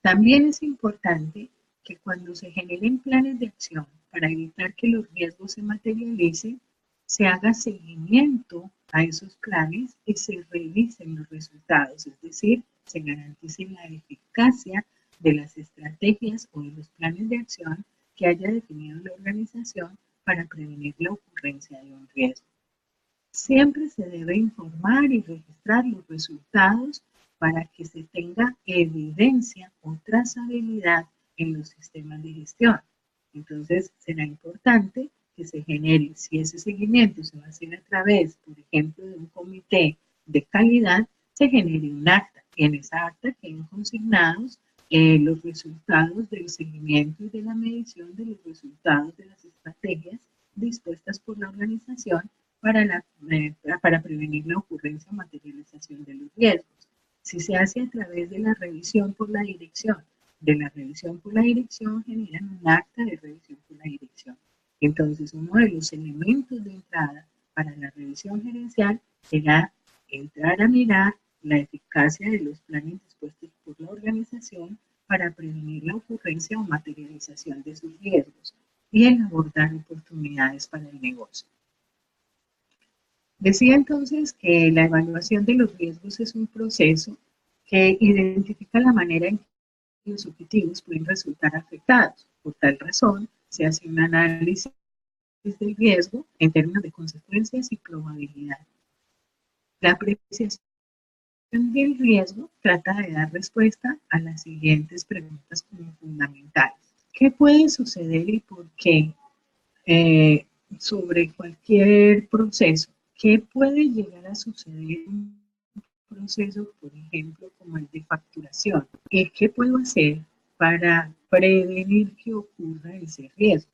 S1: También es importante que cuando se generen planes de acción para evitar que los riesgos se materialicen, se haga seguimiento a esos planes y se revisen los resultados, es decir, se garantice la eficacia de las estrategias o de los planes de acción que haya definido la organización para prevenir la ocurrencia de un riesgo. Siempre se debe informar y registrar los resultados para que se tenga evidencia o trazabilidad en los sistemas de gestión. Entonces, será importante que se genere, si ese seguimiento se va a hacer a través, por ejemplo, de un comité de calidad, se genere un acta. Y en esa acta queden consignados los resultados del seguimiento y de la medición de los resultados de las estrategias dispuestas por la organización para prevenir la ocurrencia o materialización de los riesgos. Si se hace a través de la revisión por la dirección, generan un acta de revisión por la dirección. Entonces, uno de los elementos de entrada para la revisión gerencial será entrar a mirar la eficacia de los planes dispuestos por la organización para prevenir la ocurrencia o materialización de sus riesgos y el abordar oportunidades para el negocio. Decía entonces que la evaluación de los riesgos es un proceso que identifica la manera en que los objetivos pueden resultar afectados. Por tal razón, se hace un análisis del riesgo en términos de consecuencias y probabilidad. La apreciación del riesgo trata de dar respuesta a las siguientes preguntas como fundamentales. ¿Qué puede suceder y por qué? Sobre cualquier proceso. ¿Qué puede llegar a suceder en un proceso, por ejemplo, como el de facturación? ¿Qué puedo hacer para prevenir que ocurra ese riesgo?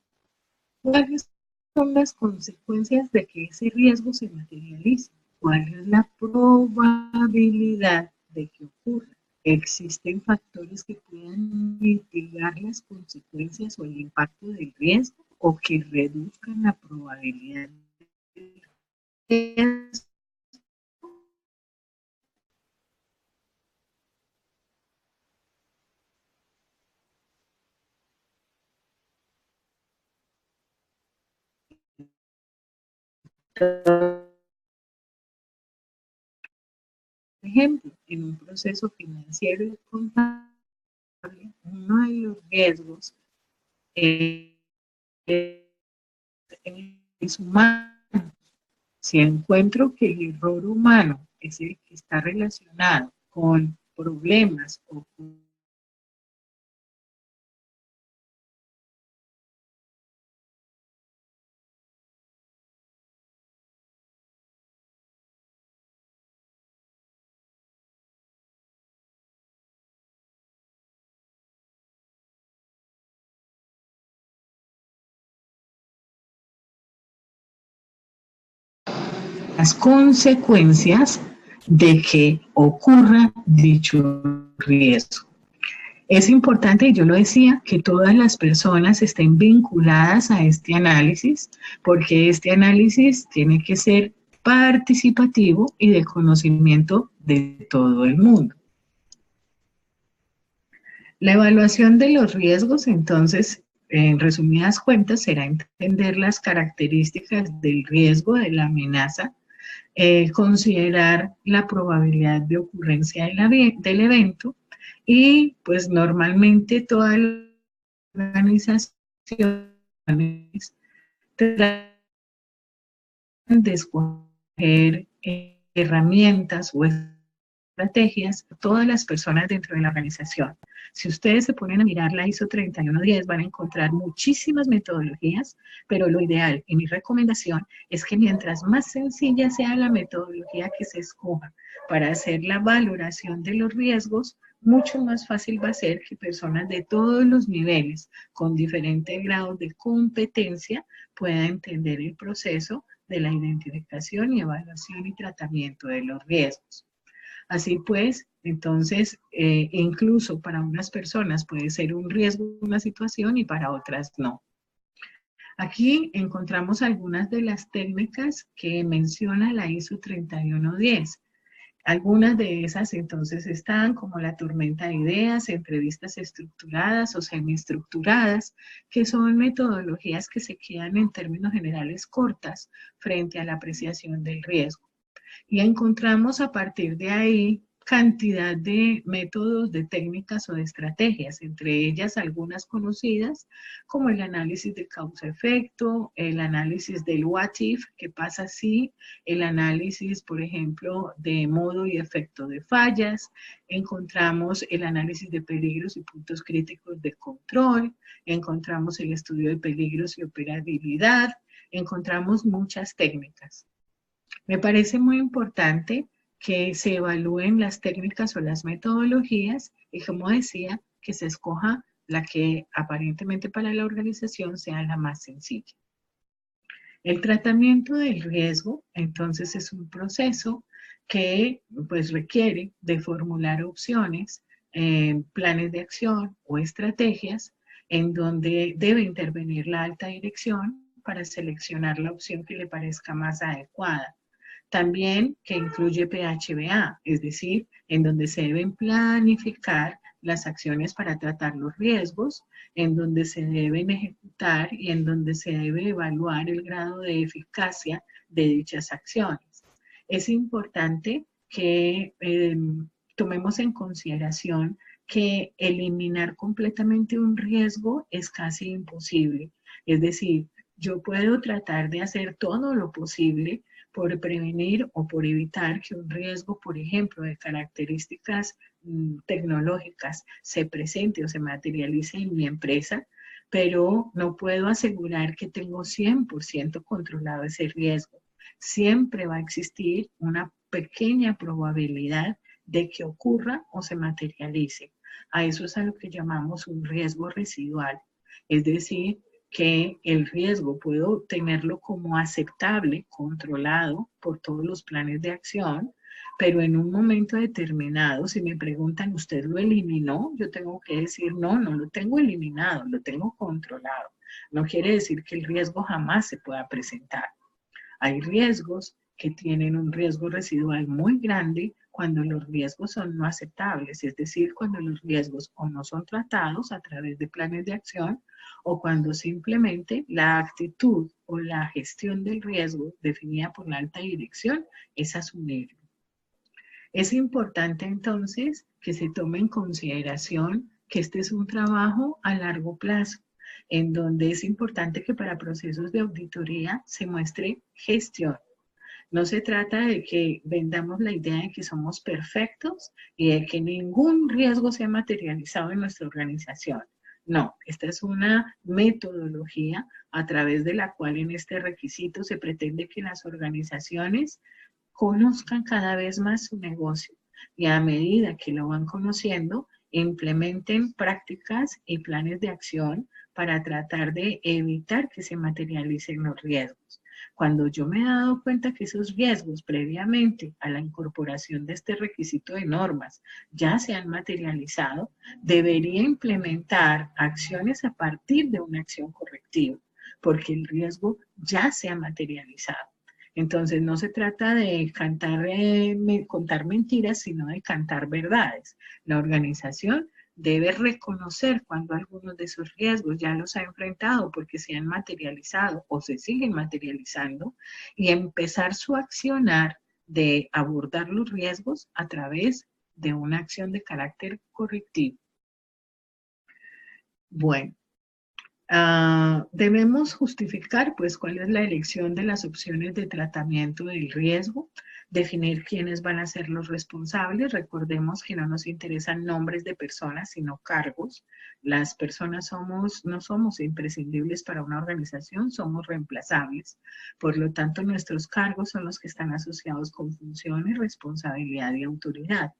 S1: ¿Cuáles son las consecuencias de que ese riesgo se materialice? ¿Cuál es la probabilidad de que ocurra? ¿Existen factores que puedan mitigar las consecuencias o el impacto del riesgo o que reduzcan la probabilidad del riesgo? Por ejemplo, en un proceso financiero y contable, uno de los riesgos es humano. Si encuentro que el error humano es el que está relacionado con problemas o con las consecuencias de que ocurra dicho riesgo. Es importante, y yo lo decía, que todas las personas estén vinculadas a este análisis, porque este análisis tiene que ser participativo y de conocimiento de todo el mundo. La evaluación de los riesgos, entonces, en resumidas cuentas, será entender las características del riesgo, de la amenaza, considerar la probabilidad de ocurrencia del evento y pues normalmente todas las organizaciones tratan de escoger herramientas o estrategias a todas las personas dentro de la organización. Si ustedes se ponen a mirar la ISO 310 van a encontrar muchísimas metodologías, pero lo ideal y mi recomendación es que mientras más sencilla sea la metodología que se escoja para hacer la valoración de los riesgos, mucho más fácil va a ser que personas de todos los niveles con diferentes grados de competencia puedan entender el proceso de la identificación y evaluación y tratamiento de los riesgos. Así pues, entonces, incluso para unas personas puede ser un riesgo una situación y para otras no. Aquí encontramos algunas de las técnicas que menciona la ISO 310. Algunas de esas entonces están como la tormenta de ideas, entrevistas estructuradas o semiestructuradas, que son metodologías que se quedan en términos generales cortas frente a la apreciación del riesgo. Y encontramos a partir de ahí cantidad de métodos, de técnicas o de estrategias, entre ellas algunas conocidas como el análisis de causa-efecto, el análisis del what if, qué pasa si, el análisis, por ejemplo, de modo y efecto de fallas, encontramos el análisis de peligros y puntos críticos de control, encontramos el estudio de peligros y operabilidad, encontramos muchas técnicas. Me parece muy importante que se evalúen las técnicas o las metodologías y, como decía, que se escoja la que aparentemente para la organización sea la más sencilla. El tratamiento del riesgo, entonces, es un proceso que pues requiere de formular opciones, planes de acción o estrategias en donde debe intervenir la alta dirección para seleccionar la opción que le parezca más adecuada. También que incluye PHBA, es decir, en donde se deben planificar las acciones para tratar los riesgos, en donde se deben ejecutar y en donde se debe evaluar el grado de eficacia de dichas acciones. es importante que tomemos en consideración que eliminar completamente un riesgo es casi imposible. Es decir, yo puedo tratar de hacer todo lo posible por prevenir o por evitar que un riesgo, por ejemplo, de características tecnológicas se presente o se materialice en mi empresa, pero no puedo asegurar que tengo 100% controlado ese riesgo. Siempre va a existir una pequeña probabilidad de que ocurra o se materialice. A eso es a lo que llamamos un riesgo residual. Es decir, que el riesgo puedo tenerlo como aceptable, controlado por todos los planes de acción, pero en un momento determinado, si me preguntan, ¿usted lo eliminó? Yo tengo que decir, no, no lo tengo eliminado, lo tengo controlado. No quiere decir que el riesgo jamás se pueda presentar. Hay riesgos que tienen un riesgo residual muy grande cuando los riesgos son no aceptables, es decir, cuando los riesgos o no son tratados a través de planes de acción o cuando simplemente la actitud o la gestión del riesgo definida por la alta dirección es asumirlo. Es importante entonces que se tome en consideración que este es un trabajo a largo plazo, en donde es importante que para procesos de auditoría se muestre gestión. No se trata de que vendamos la idea de que somos perfectos y de que ningún riesgo se ha materializado en nuestra organización. No, esta es una metodología a través de la cual en este requisito se pretende que las organizaciones conozcan cada vez más su negocio y a medida que lo van conociendo, implementen prácticas y planes de acción para tratar de evitar que se materialicen los riesgos. Cuando yo me he dado cuenta que esos riesgos previamente a la incorporación de este requisito de normas ya se han materializado, debería implementar acciones a partir de una acción correctiva, porque el riesgo ya se ha materializado. Entonces no se trata de contar mentiras, sino de cantar verdades. La organización debe reconocer cuando algunos de esos riesgos ya los ha enfrentado porque se han materializado o se siguen materializando y empezar su accionar de abordar los riesgos a través de una acción de carácter correctivo. Bueno. Debemos justificar pues cuál es la elección de las opciones de tratamiento del riesgo, definir quiénes van a ser los responsables. Recordemos que no nos interesan nombres de personas, sino cargos. Las personas no somos imprescindibles para una organización, somos reemplazables. Por lo tanto, nuestros cargos son los que están asociados con funciones, responsabilidad y autoridad.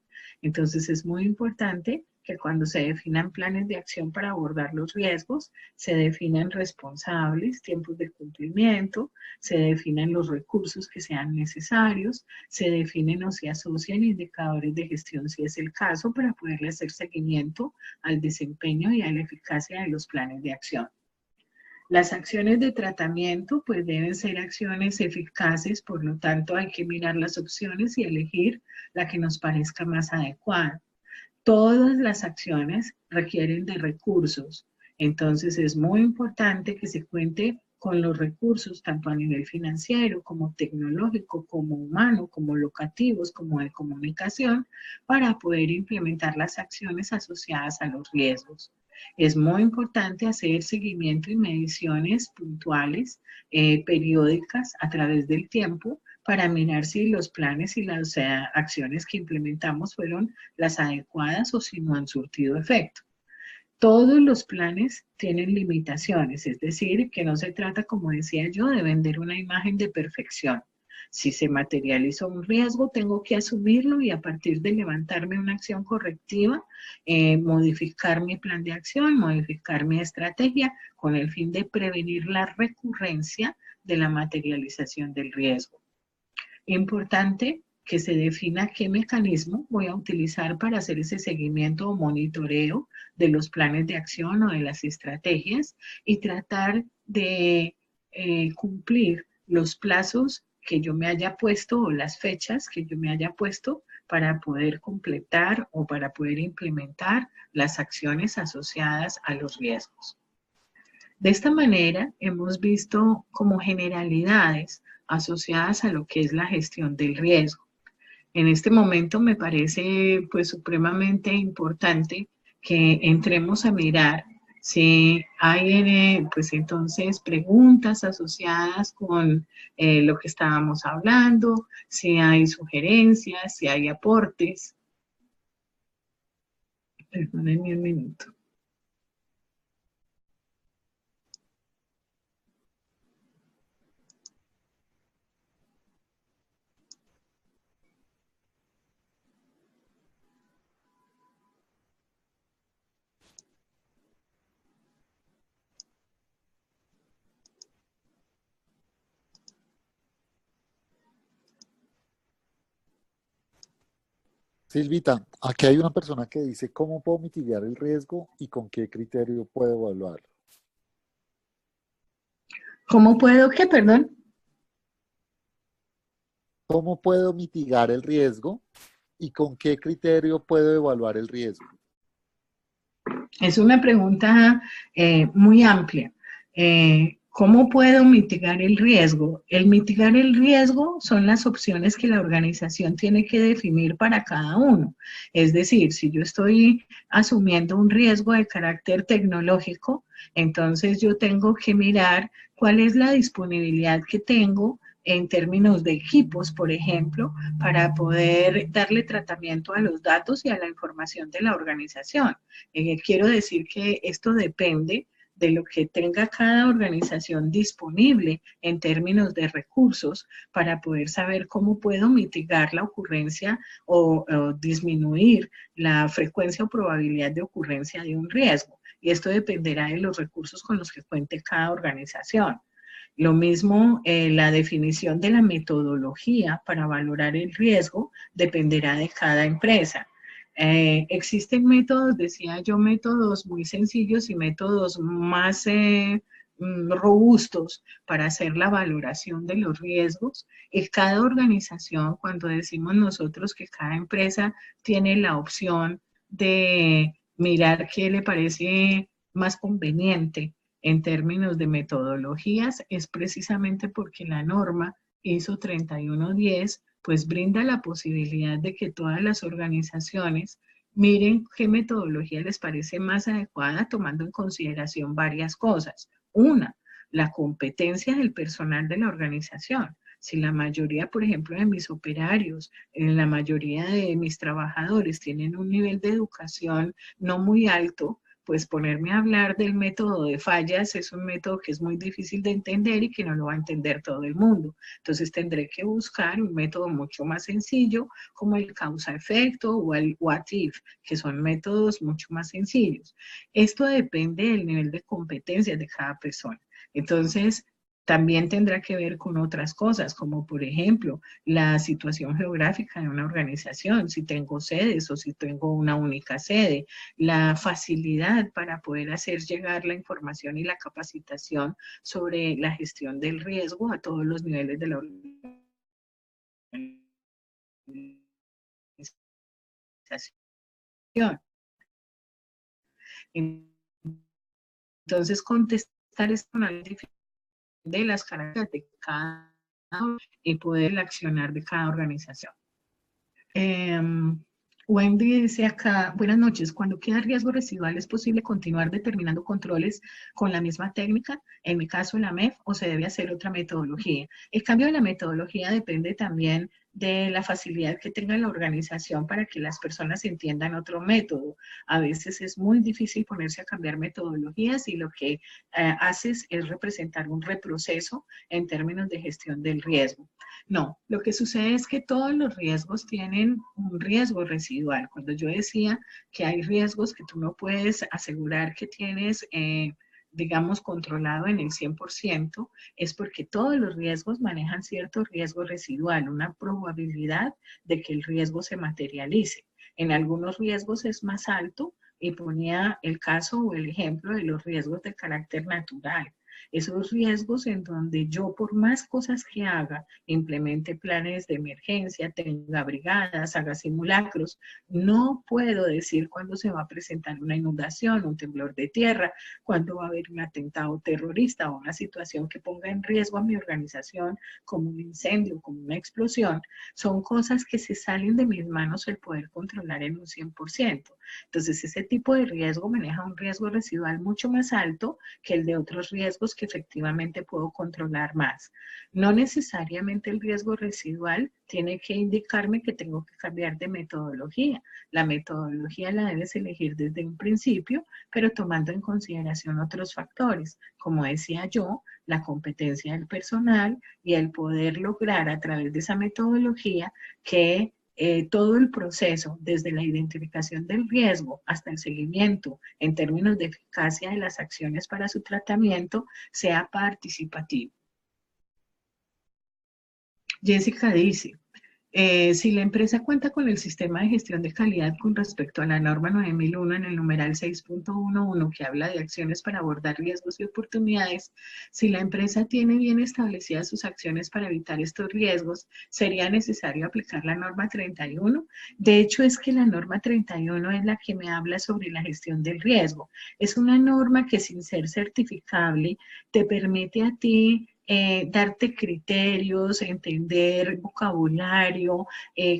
S1: Entonces es muy importante que cuando se definan planes de acción para abordar los riesgos, se definan responsables, tiempos de cumplimiento, se definan los recursos que sean necesarios, se definen o se asocian indicadores de gestión si es el caso para poderle hacer seguimiento al desempeño y a la eficacia de los planes de acción. Las acciones de tratamiento pues deben ser acciones eficaces, por lo tanto hay que mirar las opciones y elegir la que nos parezca más adecuada. Todas las acciones requieren de recursos, entonces es muy importante que se cuente con los recursos tanto a nivel financiero como tecnológico, como humano, como locativos, como de comunicación, para poder implementar las acciones asociadas a los riesgos. Es muy importante hacer seguimiento y mediciones puntuales, periódicas a través del tiempo, para mirar si los planes y las acciones que implementamos fueron las adecuadas o si no han surtido efecto. Todos los planes tienen limitaciones, es decir, que no se trata, como decía yo, de vender una imagen de perfección. Si se materializó un riesgo, tengo que asumirlo y a partir de levantarme una acción correctiva, modificar mi plan de acción, modificar mi estrategia con el fin de prevenir la recurrencia de la materialización del riesgo. Importante que se defina qué mecanismo voy a utilizar para hacer ese seguimiento o monitoreo de los planes de acción o de las estrategias y tratar de cumplir los plazos que yo me haya puesto o las fechas que yo me haya puesto para poder completar o para poder implementar las acciones asociadas a los riesgos. De esta manera hemos visto como generalidades asociadas a lo que es la gestión del riesgo. En este momento me parece pues supremamente importante que entremos a mirar si hay pues entonces preguntas asociadas con lo que estábamos hablando, si hay sugerencias, si hay aportes. Perdónenme un minuto.
S2: Silvita, aquí hay una persona que dice, ¿cómo puedo mitigar el riesgo y con qué criterio puedo evaluarlo?
S1: ¿Cómo puedo qué, perdón?
S2: ¿Cómo puedo mitigar el riesgo y con qué criterio puedo evaluar el riesgo?
S1: Es una pregunta muy amplia. ¿Cómo puedo mitigar el riesgo? El mitigar el riesgo son las opciones que la organización tiene que definir para cada uno. Es decir, si yo estoy asumiendo un riesgo de carácter tecnológico, entonces yo tengo que mirar cuál es la disponibilidad que tengo en términos de equipos, por ejemplo, para poder darle tratamiento a los datos y a la información de la organización. Quiero decir que esto depende de lo que tenga cada organización disponible en términos de recursos para poder saber cómo puedo mitigar la ocurrencia o disminuir la frecuencia o probabilidad de ocurrencia de un riesgo. Y esto dependerá de los recursos con los que cuente cada organización. Lo mismo, la definición de la metodología para valorar el riesgo dependerá de cada empresa. Existen métodos, decía yo, métodos muy sencillos y métodos más robustos para hacer la valoración de los riesgos. Y cada organización, cuando decimos nosotros que cada empresa tiene la opción de mirar qué le parece más conveniente en términos de metodologías, es precisamente porque la norma ISO 3110 pues brinda la posibilidad de que todas las organizaciones miren qué metodología les parece más adecuada, tomando en consideración varias cosas. Una, la competencia del personal de la organización. Si la mayoría, por ejemplo, de mis operarios, la mayoría de mis trabajadores tienen un nivel de educación no muy alto, pues ponerme a hablar del método de fallas es un método que es muy difícil de entender y que no lo va a entender todo el mundo. Entonces tendré que buscar un método mucho más sencillo como el causa-efecto o el what if, que son métodos mucho más sencillos. Esto depende del nivel de competencia de cada persona. Entonces, también tendrá que ver con otras cosas, como por ejemplo la situación geográfica de una organización, si tengo sedes o si tengo una única sede, la facilidad para poder hacer llegar la información y la capacitación sobre la gestión del riesgo a todos los niveles de la organización. Entonces, contestar esto con la de las características de cada uno y poder accionar de cada organización. Wendy dice acá, buenas noches, cuando queda riesgo residual, ¿es posible continuar determinando controles con la misma técnica? En mi caso, la MEF, o se debe hacer otra metodología. El cambio de la metodología depende también de la facilidad que tenga la organización para que las personas entiendan otro método. A veces es muy difícil ponerse a cambiar metodologías y lo que haces es representar un retroceso en términos de gestión del riesgo. No, lo que sucede es que todos los riesgos tienen un riesgo residual. Cuando yo decía que hay riesgos que tú no puedes asegurar que tienes, digamos, controlado en el 100%, es porque todos los riesgos manejan cierto riesgo residual, una probabilidad de que el riesgo se materialice. En algunos riesgos es más alto y ponía el caso o el ejemplo de los riesgos de carácter natural. Esos riesgos en donde yo por más cosas que haga, implemente planes de emergencia, tenga brigadas, haga simulacros, no puedo decir cuándo se va a presentar una inundación, un temblor de tierra, cuándo va a haber un atentado terrorista o una situación que ponga en riesgo a mi organización, como un incendio, como una explosión. Son cosas que se salen de mis manos el poder controlar en un 100%. Entonces, ese tipo de riesgo maneja un riesgo residual mucho más alto que el de otros riesgos que efectivamente puedo controlar más. No necesariamente el riesgo residual tiene que indicarme que tengo que cambiar de metodología. La metodología la debes elegir desde un principio, pero tomando en consideración otros factores, como decía yo, la competencia del personal y el poder lograr a través de esa metodología que todo el proceso, desde la identificación del riesgo hasta el seguimiento en términos de eficacia de las acciones para su tratamiento, sea participativo. Jessica dice, si la empresa cuenta con el sistema de gestión de calidad con respecto a la norma 9001 en el numeral 6.11 que habla de acciones para abordar riesgos y oportunidades, si la empresa tiene bien establecidas sus acciones para evitar estos riesgos, ¿sería necesario aplicar la norma 31? De hecho, es que la norma 31 es la que me habla sobre la gestión del riesgo. Es una norma que sin ser certificable te permite a ti darte criterios, entender vocabulario,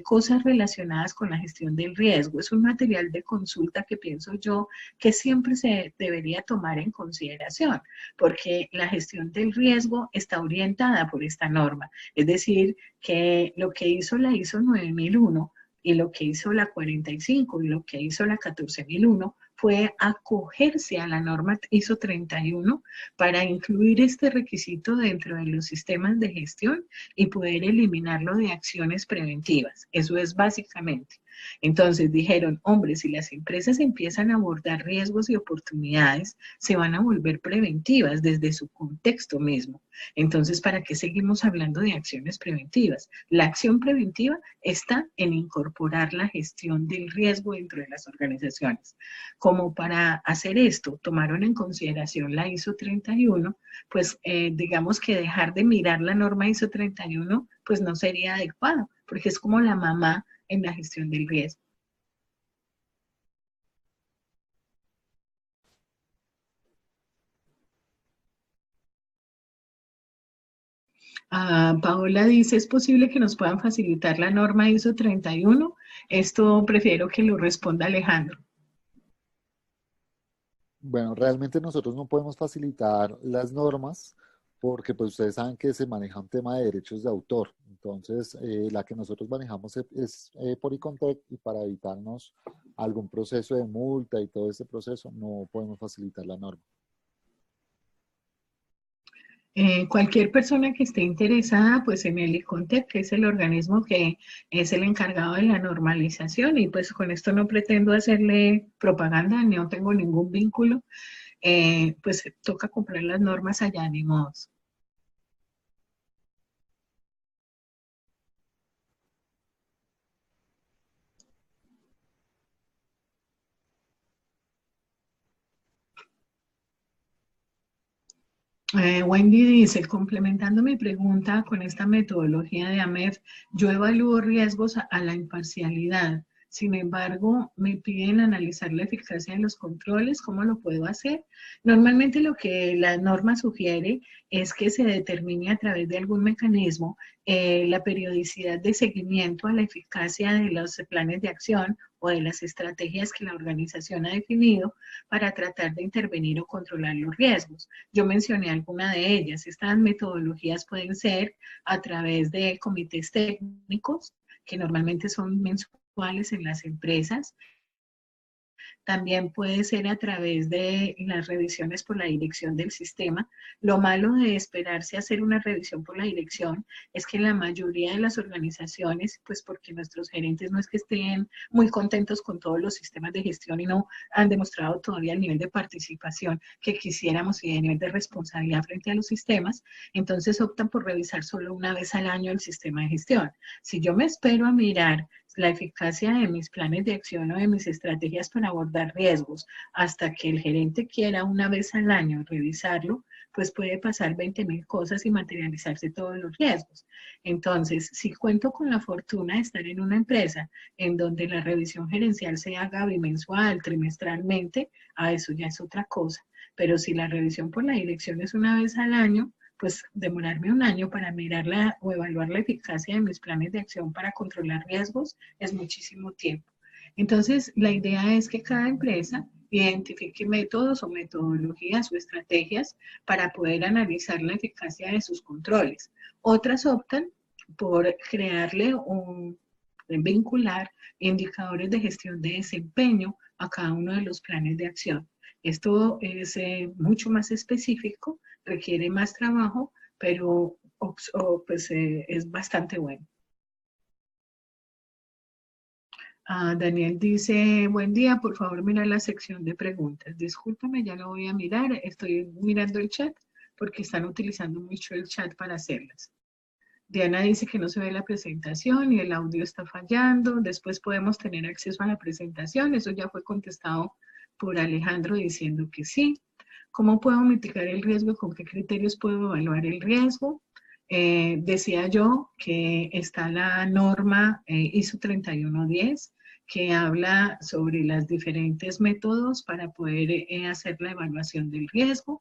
S1: cosas relacionadas con la gestión del riesgo. Es un material de consulta que pienso yo que siempre se debería tomar en consideración, porque la gestión del riesgo está orientada por esta norma. Es decir, que lo que hizo la ISO 9001 y lo que hizo la 45 y lo que hizo la 14001 fue acogerse a la norma ISO 31 para incluir este requisito dentro de los sistemas de gestión y poder eliminarlo de acciones preventivas. Eso es básicamente. Entonces dijeron, hombre, si las empresas empiezan a abordar riesgos y oportunidades, se van a volver preventivas desde su contexto mismo. Entonces, ¿para qué seguimos hablando de acciones preventivas? La acción preventiva está en incorporar la gestión del riesgo dentro de las organizaciones. Como para hacer esto, tomaron en consideración la ISO 31, pues digamos que dejar de mirar la norma ISO 31, pues no sería adecuado, porque es como la mamá en la gestión del riesgo. Paola dice, ¿es posible que nos puedan facilitar la norma ISO 31? Esto prefiero que lo responda Alejandro.
S2: Bueno, realmente nosotros no podemos facilitar las normas porque pues ustedes saben que se maneja un tema de derechos de autor. Entonces, la que nosotros manejamos es por Icontec y para evitarnos algún proceso de multa y todo ese proceso, no podemos facilitar la norma.
S1: Cualquier persona que esté interesada, pues en el ICONTEC, que es el organismo que es el encargado de la normalización, y pues con esto no pretendo hacerle propaganda, no tengo ningún vínculo, pues toca comprar las normas allá, ni modos. Wendy dice, complementando mi pregunta con esta metodología de AMEF, yo evalúo riesgos a la imparcialidad. Sin embargo, me piden analizar la eficacia de los controles. ¿Cómo lo puedo hacer? Normalmente lo que la norma sugiere es que se determine a través de algún mecanismo la periodicidad de seguimiento a la eficacia de los planes de acción o de las estrategias que la organización ha definido para tratar de intervenir o controlar los riesgos. Yo mencioné alguna de ellas. Estas metodologías pueden ser a través de comités técnicos, que normalmente son mensuales en las empresas. También puede ser a través de las revisiones por la dirección del sistema. Lo malo de esperarse a hacer una revisión por la dirección es que la mayoría de las organizaciones, pues porque nuestros gerentes no es que estén muy contentos con todos los sistemas de gestión y no han demostrado todavía el nivel de participación que quisiéramos y el nivel de responsabilidad frente a los sistemas, entonces optan por revisar solo una vez al año el sistema de gestión. Si yo me espero a mirar la eficacia de mis planes de acción o de mis estrategias para abordar abordar riesgos hasta que el gerente quiera una vez al año revisarlo, pues puede pasar 20.000 cosas y materializarse todos los riesgos. Entonces, si cuento con la fortuna de estar en una empresa en donde la revisión gerencial se haga bimensual, trimestralmente, a eso ya es otra cosa. Pero si la revisión por la dirección es una vez al año, pues demorarme un año para mirar o evaluar la eficacia de mis planes de acción para controlar riesgos es muchísimo tiempo. Entonces, la idea es que cada empresa identifique métodos o metodologías o estrategias para poder analizar la eficacia de sus controles. Otras optan por crearle un vincular indicadores de gestión de desempeño a cada uno de los planes de acción. Esto es mucho más específico, requiere más trabajo, pero pues, es bastante bueno. Daniel dice, buen día, por favor mira la sección de preguntas. Discúlpame, ya lo voy a mirar, estoy mirando el chat porque están utilizando mucho el chat para hacerlas. Diana dice que no se ve la presentación y el audio está fallando. Después podemos tener acceso a la presentación. Eso ya fue contestado por Alejandro diciendo que sí. ¿Cómo puedo mitigar el riesgo? ¿Con qué criterios puedo evaluar el riesgo? Decía yo que está la norma ISO 3110 que habla sobre los diferentes métodos para poder hacer la evaluación del riesgo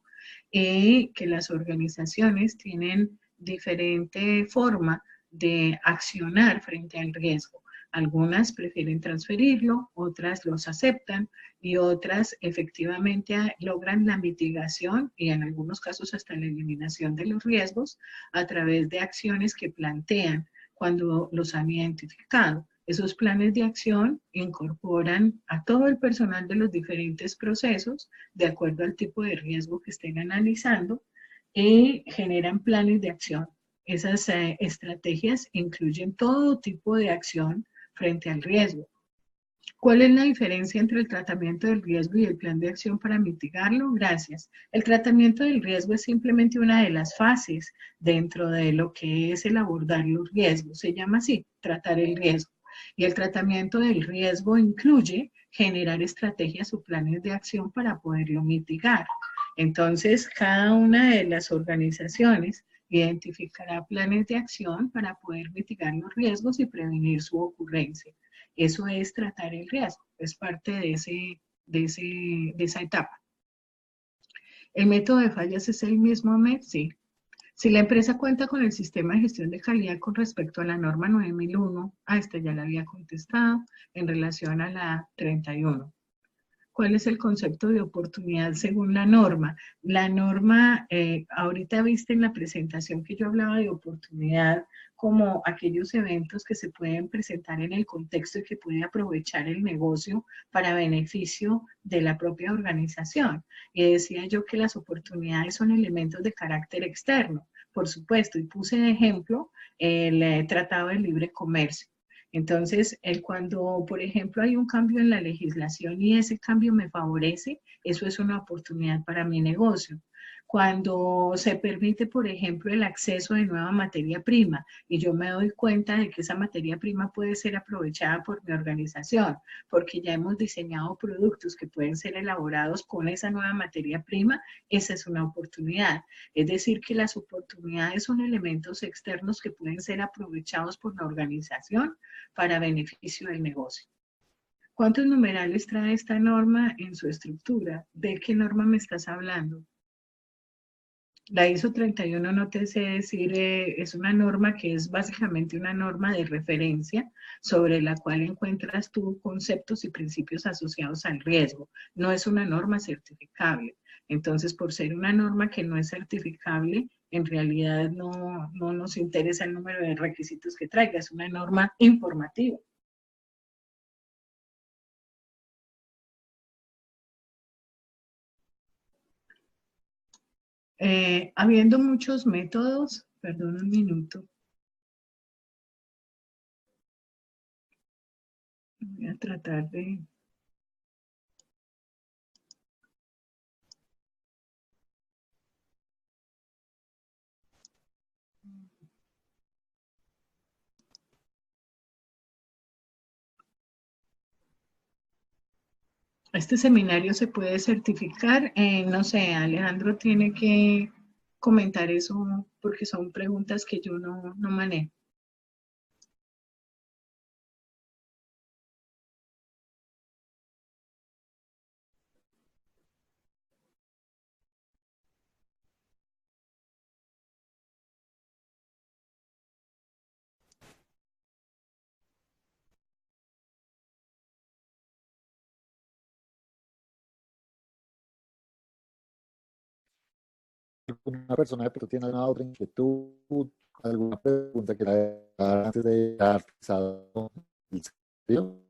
S1: y que las organizaciones tienen diferente forma de accionar frente al riesgo. Algunas prefieren transferirlo, otras los aceptan y otras efectivamente logran la mitigación y en algunos casos hasta la eliminación de los riesgos a través de acciones que plantean cuando los han identificado. Esos planes de acción incorporan a todo el personal de los diferentes procesos de acuerdo al tipo de riesgo que estén analizando y generan planes de acción. Esas estrategias incluyen todo tipo de acción frente al riesgo. ¿Cuál es la diferencia entre el tratamiento del riesgo y el plan de acción para mitigarlo? Gracias. El tratamiento del riesgo es simplemente una de las fases dentro de lo que es el abordar los riesgos. Se llama así, tratar el riesgo. Y el tratamiento del riesgo incluye generar estrategias o planes de acción para poderlo mitigar. Entonces, cada una de las organizaciones identificará planes de acción para poder mitigar los riesgos y prevenir su ocurrencia. Eso es tratar el riesgo, es parte de esa etapa. ¿El método de fallas es el mismo MED? Sí. Si la empresa cuenta con el sistema de gestión de calidad con respecto a la norma 9001, esta ya la había contestado, en relación a la 31. ¿Cuál es el concepto de oportunidad según la norma? La norma, ahorita viste en la presentación que yo hablaba de oportunidad como aquellos eventos que se pueden presentar en el contexto y que puede aprovechar el negocio para beneficio de la propia organización. Y decía yo que las oportunidades son elementos de carácter externo, por supuesto, y puse de ejemplo el Tratado de Libre Comercio. Entonces, cuando, por ejemplo, hay un cambio en la legislación y ese cambio me favorece, eso es una oportunidad para mi negocio. Cuando se permite, por ejemplo, el acceso de nueva materia prima y yo me doy cuenta de que esa materia prima puede ser aprovechada por mi organización, porque ya hemos diseñado productos que pueden ser elaborados con esa nueva materia prima, esa es una oportunidad. Es decir, que las oportunidades son elementos externos que pueden ser aprovechados por la organización para beneficio del negocio. ¿Cuántos numerales trae esta norma en su estructura? ¿De qué norma me estás hablando? La ISO 31 no te sé decir, es una norma que es básicamente una norma de referencia sobre la cual encuentras tú conceptos y principios asociados al riesgo. No es una norma certificable. Entonces, por ser una norma que no es certificable, en realidad no nos interesa el número de requisitos que traiga, es una norma informativa. Habiendo muchos métodos, perdón un minuto, voy a tratar de... Este seminario se puede certificar. No sé, Alejandro tiene que comentar eso porque son preguntas que yo no manejo.
S2: Una persona de pronto tiene alguna otra inquietud, alguna pregunta que le haga antes de dar el seminario.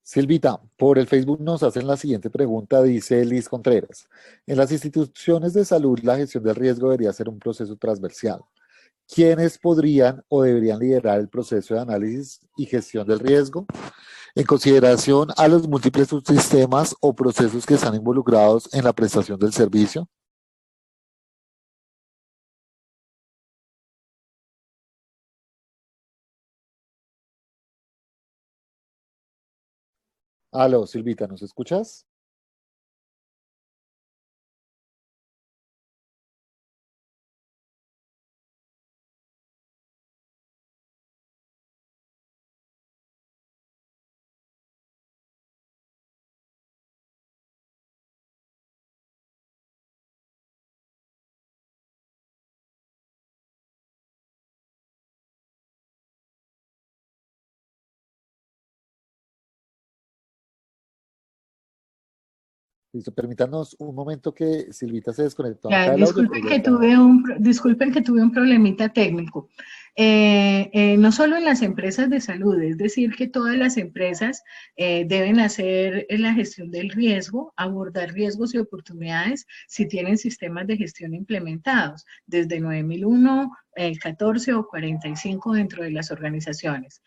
S2: Silvita, por el Facebook nos hacen la siguiente pregunta, dice Liz Contreras. En las instituciones de salud, la gestión del riesgo debería ser un proceso transversal. ¿Quiénes podrían o deberían liderar el proceso de análisis y gestión del riesgo en consideración a los múltiples subsistemas o procesos que están involucrados en la prestación del servicio? Aló, Silvita, ¿nos escuchas? Listo, permítanos un momento que Silvita se desconectó
S1: Ya,
S2: acá del audio, pero
S1: disculpen
S2: ya
S1: que
S2: está.
S1: disculpen que tuve un problemita técnico. No solo en las empresas de salud, es decir, que todas las empresas deben hacer la gestión del riesgo, abordar riesgos y oportunidades si tienen sistemas de gestión implementados, desde 9001, el 14 o 45 dentro de las organizaciones.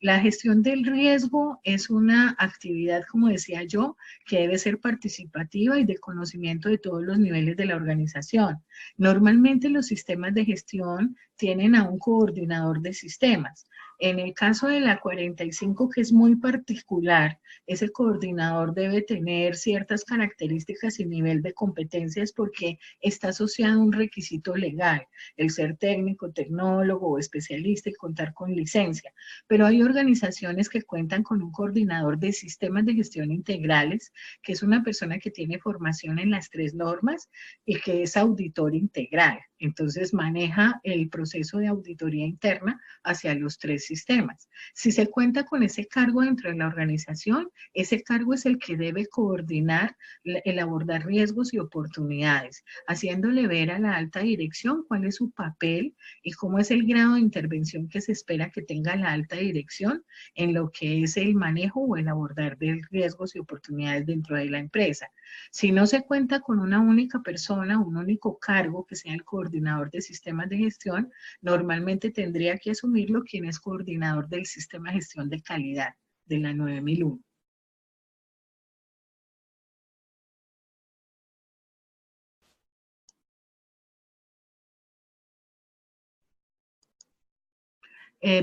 S1: La gestión del riesgo es una actividad, como decía yo, que debe ser participativa y de conocimiento de todos los niveles de la organización. Normalmente los sistemas de gestión tienen a un coordinador de sistemas. En el caso de la 45, que es muy particular, ese coordinador debe tener ciertas características y nivel de competencias porque está asociado a un requisito legal, el ser técnico, tecnólogo o especialista y contar con licencia. Pero hay organizaciones que cuentan con un coordinador de sistemas de gestión integrales, que es una persona que tiene formación en las tres normas y que es auditor integral. Entonces maneja el proceso de auditoría interna hacia los tres sistemas. Si se cuenta con ese cargo dentro de la organización, ese cargo es el que debe coordinar el abordar riesgos y oportunidades, haciéndole ver a la alta dirección cuál es su papel y cómo es el grado de intervención que se espera que tenga la alta dirección en lo que es el manejo o el abordar de riesgos y oportunidades dentro de la empresa. Si no se cuenta con una única persona, un único cargo que sea el coordinador de sistemas de gestión, normalmente tendría que asumirlo quien es coordinador del sistema de gestión de calidad de la 9001.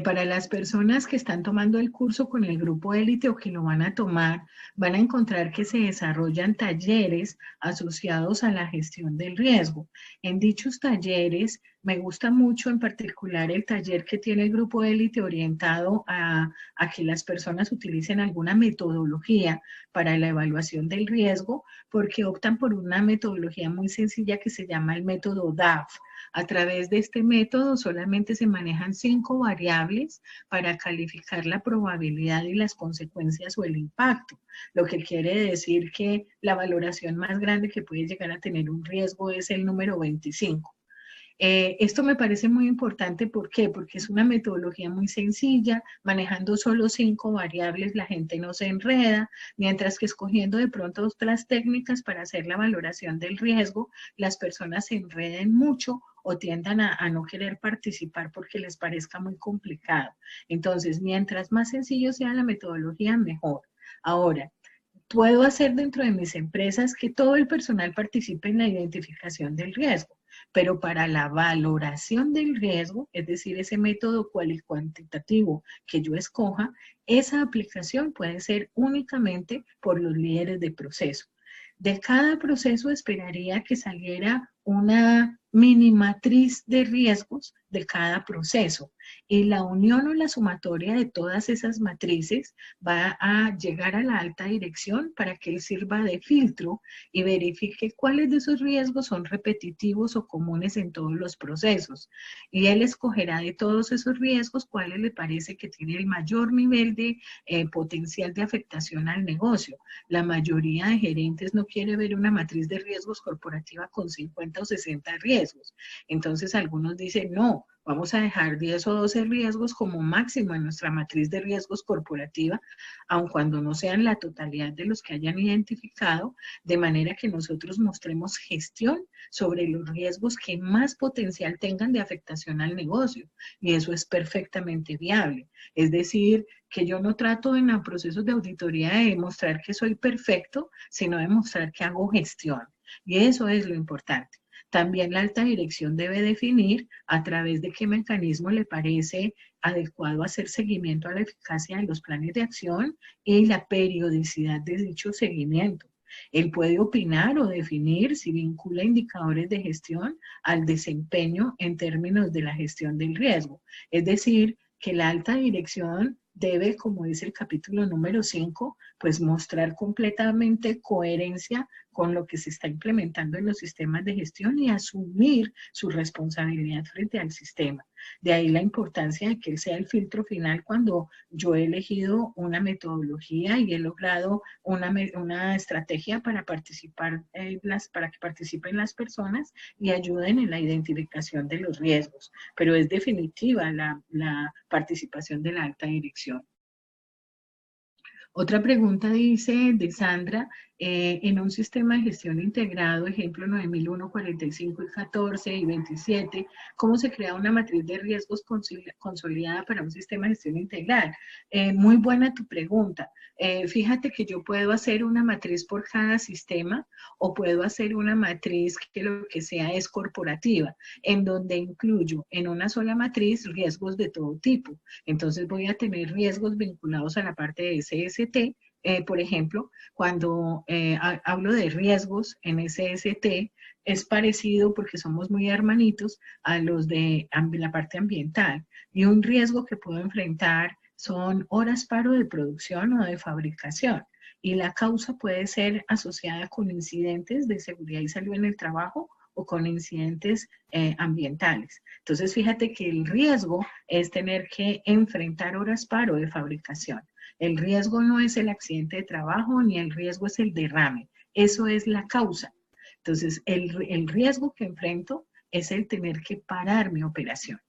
S1: Para las personas que están tomando el curso con el grupo élite o que lo van a tomar, van a encontrar que se desarrollan talleres asociados a la gestión del riesgo. En dichos talleres, me gusta mucho en particular el taller que tiene el grupo élite orientado a que las personas utilicen alguna metodología para la evaluación del riesgo, porque optan por una metodología muy sencilla que se llama el método DAF. A través de este método solamente se manejan 5 variables para calificar la probabilidad y las consecuencias o el impacto, lo que quiere decir que la valoración más grande que puede llegar a tener un riesgo es el número 25. Esto me parece muy importante, ¿por qué? Porque es una metodología muy sencilla, manejando solo 5 variables la gente no se enreda, mientras que escogiendo de pronto otras técnicas para hacer la valoración del riesgo, las personas se enreden mucho o tiendan a no querer participar porque les parezca muy complicado. Entonces, mientras más sencillo sea la metodología, mejor. Ahora, puedo hacer dentro de mis empresas que todo el personal participe en la identificación del riesgo, pero para la valoración del riesgo, es decir, ese método cuantitativo que yo escoja, esa aplicación puede ser únicamente por los líderes de proceso. De cada proceso esperaría que saliera una mini matriz de riesgos de cada proceso y la unión o la sumatoria de todas esas matrices va a llegar a la alta dirección para que él sirva de filtro y verifique cuáles de esos riesgos son repetitivos o comunes en todos los procesos. Y él escogerá de todos esos riesgos cuáles le parece que tiene el mayor nivel de potencial de afectación al negocio. La mayoría de gerentes no quiere ver una matriz de riesgos corporativa con 50 o 60 riesgos. Entonces algunos dicen, no, vamos a dejar 10 o 12 riesgos como máximo en nuestra matriz de riesgos corporativa, aun cuando no sean la totalidad de los que hayan identificado, de manera que nosotros mostremos gestión sobre los riesgos que más potencial tengan de afectación al negocio. Y eso es perfectamente viable. Es decir, que yo no trato en los procesos de auditoría de demostrar que soy perfecto, sino de mostrar que hago gestión. Y eso es lo importante. También la alta dirección debe definir a través de qué mecanismo le parece adecuado hacer seguimiento a la eficacia de los planes de acción y la periodicidad de dicho seguimiento. Él puede opinar o definir si vincula indicadores de gestión al desempeño en términos de la gestión del riesgo. Es decir, que la alta dirección debe, como dice el capítulo número 5, pues mostrar completamente coherencia con lo que se está implementando en los sistemas de gestión y asumir su responsabilidad frente al sistema. De ahí la importancia de que él sea el filtro final cuando yo he elegido una metodología y he logrado una estrategia para participar, para que participen las personas y ayuden en la identificación de los riesgos. Pero es definitiva la participación de la alta dirección. Otra pregunta dice de Sandra, en un sistema de gestión integrado, ejemplo 9001, 45 y 14 y 27, ¿cómo se crea una matriz de riesgos consolidada para un sistema de gestión integral? Muy buena tu pregunta. Fíjate que yo puedo hacer una matriz por cada sistema o puedo hacer una matriz que lo que sea es corporativa, en donde incluyo en una sola matriz riesgos de todo tipo. Entonces voy a tener riesgos vinculados a la parte de SST, por ejemplo, cuando hablo de riesgos en SST, es parecido porque somos muy hermanitos a los de la parte ambiental. Y un riesgo que puedo enfrentar son horas paro de producción o de fabricación. Y la causa puede ser asociada con incidentes de seguridad y salud en el trabajo o con incidentes ambientales. Entonces, fíjate que el riesgo es tener que enfrentar horas paro de fabricación. El riesgo no es el accidente de trabajo ni el riesgo es el derrame. Eso es la causa. Entonces, el riesgo que enfrento es el tener que parar mi operación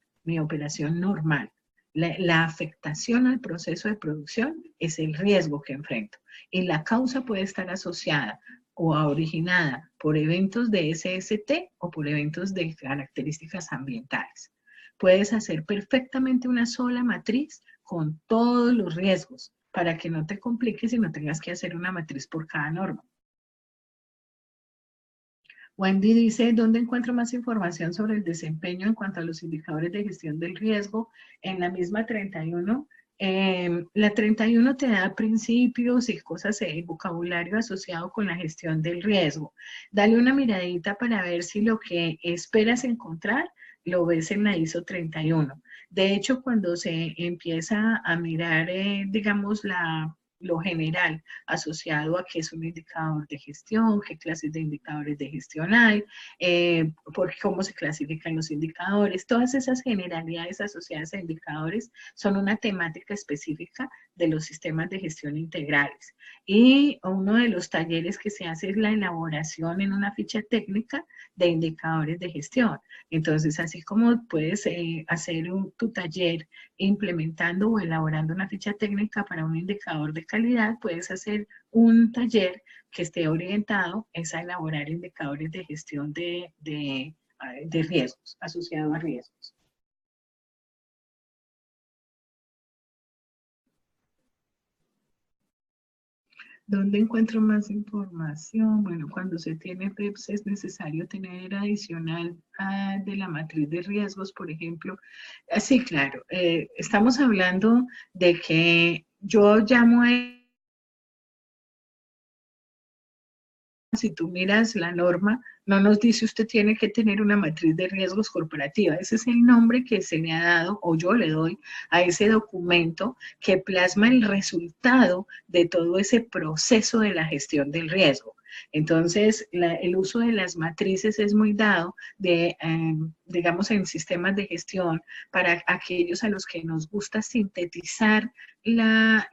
S1: normal. La afectación al proceso de producción es el riesgo que enfrento. Y la causa puede estar asociada o originada por eventos de SST o por eventos de características ambientales. Puedes hacer perfectamente una sola matriz con todos los riesgos para que no te compliques y no tengas que hacer una matriz por cada norma. Wendy dice, ¿dónde encuentro más información sobre el desempeño en cuanto a los indicadores de gestión del riesgo? En la misma 31. La 31 te da principios y cosas, vocabulario asociado con la gestión del riesgo. Dale una miradita para ver si lo que esperas encontrar lo ves en la ISO 31. De hecho, cuando se empieza a mirar, digamos, lo general asociado a qué es un indicador de gestión, qué clases de indicadores de gestión hay, cómo se clasifican los indicadores, todas esas generalidades asociadas a indicadores son una temática específica de los sistemas de gestión integrales. Y uno de los talleres que se hace es la elaboración en una ficha técnica de indicadores de gestión. Entonces, así como puedes hacer tu taller implementando o elaborando una ficha técnica para un indicador de calidad, puedes hacer un taller que esté orientado a elaborar indicadores de gestión de de riesgos, asociado a riesgos. ¿Dónde encuentro más información? Bueno, cuando se tiene PEPS es necesario tener adicional de la matriz de riesgos, por ejemplo. Sí, claro, estamos hablando de que yo llamo a si tú miras la norma, no nos dice usted tiene que tener una matriz de riesgos corporativa. Ese es el nombre que se le ha dado, o yo le doy, a ese documento que plasma el resultado de todo ese proceso de la gestión del riesgo. Entonces, el uso de las matrices es muy dado digamos, en sistemas de gestión para aquellos a los que nos gusta sintetizar la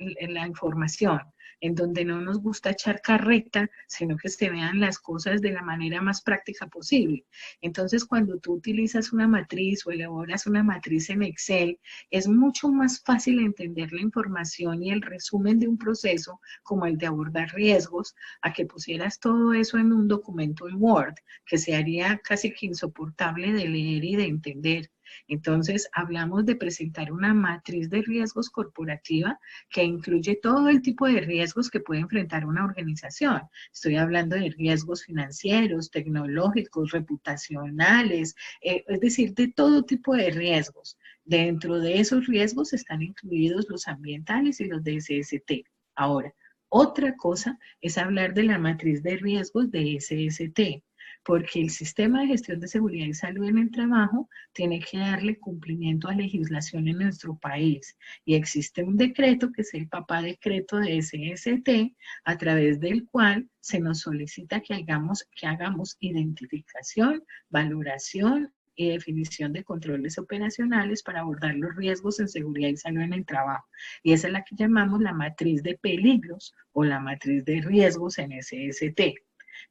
S1: información, en donde no nos gusta echar carreta, sino que se vean las cosas de la manera más práctica posible. Entonces, cuando tú utilizas una matriz o elaboras una matriz en Excel, es mucho más fácil entender la información y el resumen de un proceso como el de abordar riesgos, a que pusieras todo eso en un documento en Word, que se haría casi que insoportable de leer y de entender. Entonces, hablamos de presentar una matriz de riesgos corporativa que incluye todo el tipo de riesgos que puede enfrentar una organización. Estoy hablando de riesgos financieros, tecnológicos, reputacionales, es decir, de todo tipo de riesgos. Dentro de esos riesgos están incluidos los ambientales y los de SST. Ahora, otra cosa es hablar de la matriz de riesgos de SST, porque el sistema de gestión de seguridad y salud en el trabajo tiene que darle cumplimiento a legislación en nuestro país. Y existe un decreto, que es el papá decreto de SST, a través del cual se nos solicita que hagamos identificación, valoración y definición de controles operacionales para abordar los riesgos en seguridad y salud en el trabajo. Y esa es la que llamamos la matriz de peligros o la matriz de riesgos en SST.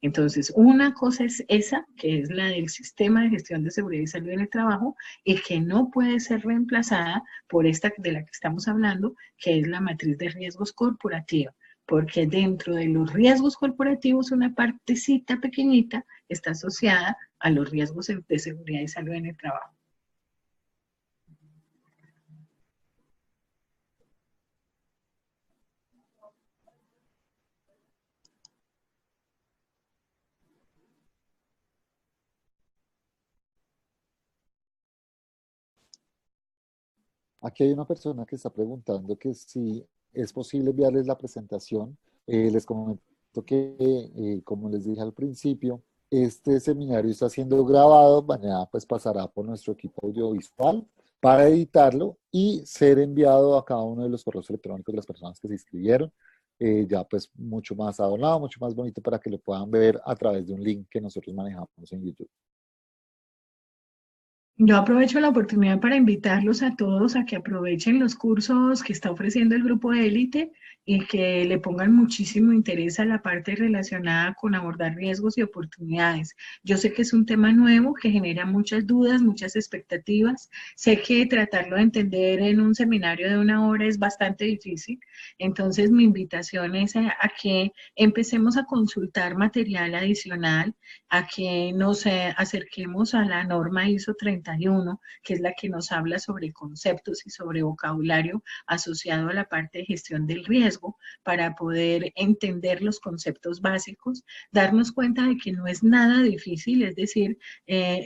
S1: Entonces, una cosa es esa, que es la del sistema de gestión de seguridad y salud en el trabajo, y que no puede ser reemplazada por esta de la que estamos hablando, que es la matriz de riesgos corporativa, porque dentro de los riesgos corporativos una partecita pequeñita está asociada a los riesgos de seguridad y salud en el trabajo.
S2: Aquí hay una persona que está preguntando que si es posible enviarles la presentación. Les comento que, como les dije al principio, este seminario está siendo grabado, mañana pues pasará por nuestro equipo audiovisual para editarlo y ser enviado a cada uno de los correos electrónicos de las personas que se inscribieron. Ya pues mucho más adornado, mucho más bonito para que lo puedan ver a través de un link que nosotros manejamos en YouTube.
S1: Yo aprovecho la oportunidad para invitarlos a todos a que aprovechen los cursos que está ofreciendo el grupo de élite y que le pongan muchísimo interés a la parte relacionada con abordar riesgos y oportunidades. Yo sé que es un tema nuevo que genera muchas dudas, muchas expectativas. Sé que tratarlo de entender en un seminario de 1 hora es bastante difícil. Entonces, mi invitación es a que empecemos a consultar material adicional, a que nos acerquemos a la norma ISO 31, que es la que nos habla sobre conceptos y sobre vocabulario asociado a la parte de gestión del riesgo, para poder entender los conceptos básicos, darnos cuenta de que no es nada difícil, es decir,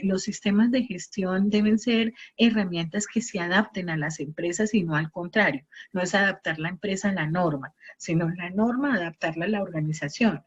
S1: los sistemas de gestión deben ser herramientas que se adapten a las empresas y no al contrario. No es adaptar la empresa a la norma, sino la norma adaptarla a la organización.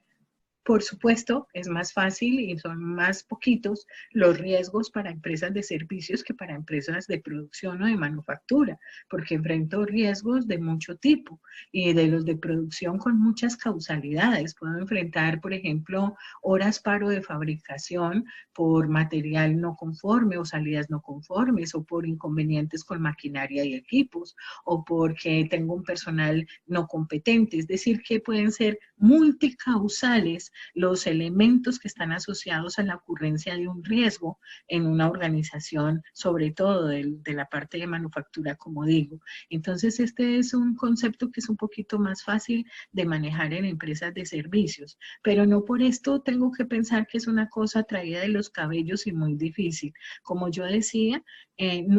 S1: Por supuesto, es más fácil y son más poquitos los riesgos para empresas de servicios que para empresas de producción o de manufactura, porque enfrento riesgos de mucho tipo y de los de producción con muchas causalidades. Puedo enfrentar, por ejemplo, horas paro de fabricación por material no conforme o salidas no conformes, o por inconvenientes con maquinaria y equipos, o porque tengo un personal no competente. Es decir, que pueden ser multicausales los elementos que están asociados a la ocurrencia de un riesgo en una organización, sobre todo de la parte de manufactura, como digo. Entonces, este es un concepto que es un poquito más fácil de manejar en empresas de servicios, pero no por esto tengo que pensar que es una cosa traída de los cabellos y muy difícil. Como yo decía,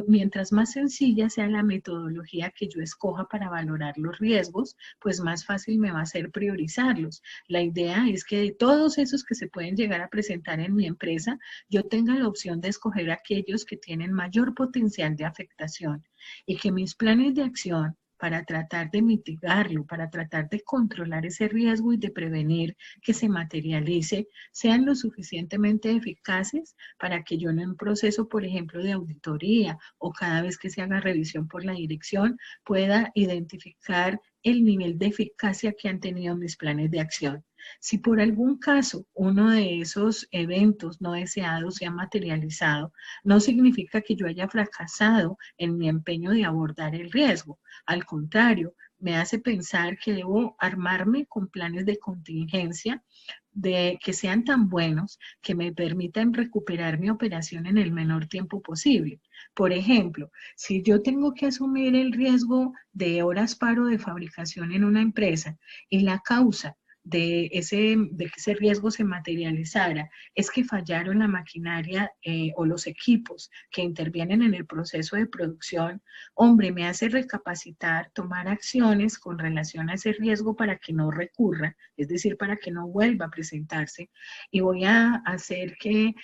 S1: mientras más sencilla sea la metodología que yo escoja para valorar los riesgos, pues más fácil me va a ser priorizarlos. La idea es que de todos esos que se pueden llegar a presentar en mi empresa, yo tenga la opción de escoger aquellos que tienen mayor potencial de afectación y que mis planes de acción para tratar de mitigarlo, para tratar de controlar ese riesgo y de prevenir que se materialice, sean lo suficientemente eficaces para que yo en un proceso, por ejemplo, de auditoría o cada vez que se haga revisión por la dirección, pueda identificar el nivel de eficacia que han tenido mis planes de acción. Si por algún caso uno de esos eventos no deseados se ha materializado, no significa que yo haya fracasado en mi empeño de abordar el riesgo. Al contrario, me hace pensar que debo armarme con planes de contingencia de que sean tan buenos que me permitan recuperar mi operación en el menor tiempo posible. Por ejemplo, si yo tengo que asumir el riesgo de horas paro de fabricación en una empresa y la causa de que ese riesgo se materializara es que fallaron la maquinaria o los equipos que intervienen en el proceso de producción, hombre, me hace recapacitar, tomar acciones con relación a ese riesgo para que no recurra, es decir, para que no vuelva a presentarse, y voy a hacer que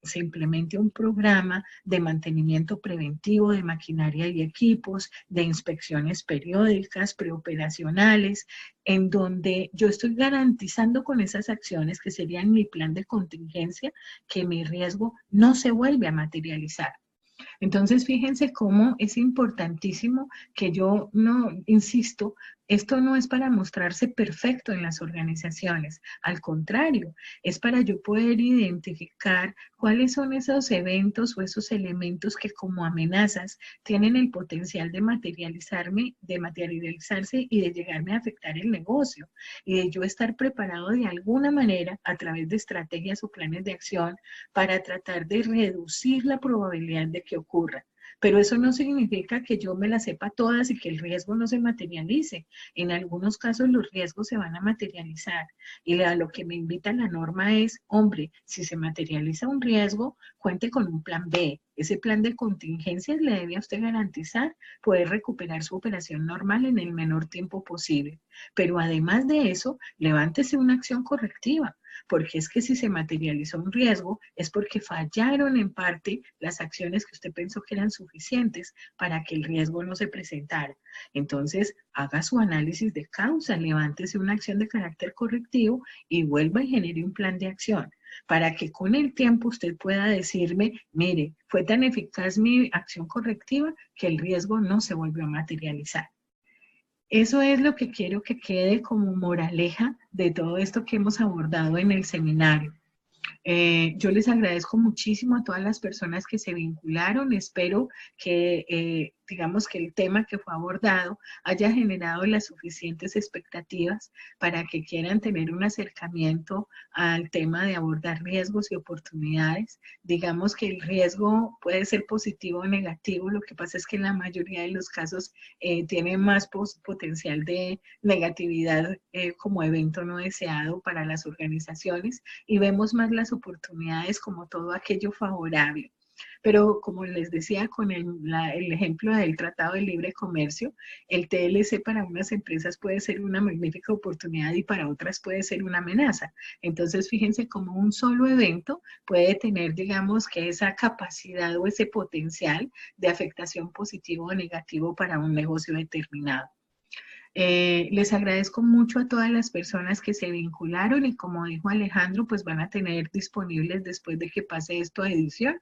S1: se implemente un programa de mantenimiento preventivo de maquinaria y equipos, de inspecciones periódicas, preoperacionales, en donde yo estoy garantizando con esas acciones, que serían mi plan de contingencia, que mi riesgo no se vuelve a materializar. Entonces, fíjense cómo es importantísimo que yo no, insisto, esto no es para mostrarse perfecto en las organizaciones, al contrario, es para yo poder identificar cuáles son esos eventos o esos elementos que como amenazas tienen el potencial de materializarse y de llegarme a afectar el negocio, y de yo estar preparado de alguna manera a través de estrategias o planes de acción para tratar de reducir la probabilidad de que ocurra. Pero eso no significa que yo me las sepa todas y que el riesgo no se materialice. En algunos casos los riesgos se van a materializar y a lo que me invita la norma es, hombre, si se materializa un riesgo, cuente con un plan B. Ese plan de contingencias le debe a usted garantizar poder recuperar su operación normal en el menor tiempo posible. Pero además de eso, levántese una acción correctiva, porque es que si se materializó un riesgo es porque fallaron en parte las acciones que usted pensó que eran suficientes para que el riesgo no se presentara. Entonces, haga su análisis de causa, levántese una acción de carácter correctivo y vuelva y genere un plan de acción, para que con el tiempo usted pueda decirme, mire, fue tan eficaz mi acción correctiva que el riesgo no se volvió a materializar. Eso es lo que quiero que quede como moraleja de todo esto que hemos abordado en el seminario. Yo les agradezco muchísimo a todas las personas que se vincularon. Espero que, digamos, que el tema que fue abordado haya generado las suficientes expectativas para que quieran tener un acercamiento al tema de abordar riesgos y oportunidades. Digamos que el riesgo puede ser positivo o negativo. Lo que pasa es que en la mayoría de los casos tiene más potencial de negatividad como evento no deseado para las organizaciones, y vemos más las oportunidades como todo aquello favorable. Pero como les decía con el ejemplo del Tratado de Libre Comercio, el TLC para unas empresas puede ser una magnífica oportunidad y para otras puede ser una amenaza. Entonces fíjense cómo un solo evento puede tener, digamos, que esa capacidad o ese potencial de afectación positivo o negativo para un negocio determinado. Les agradezco mucho a todas las personas que se vincularon y como dijo Alejandro, pues van a tener disponibles después de que pase esto a edición,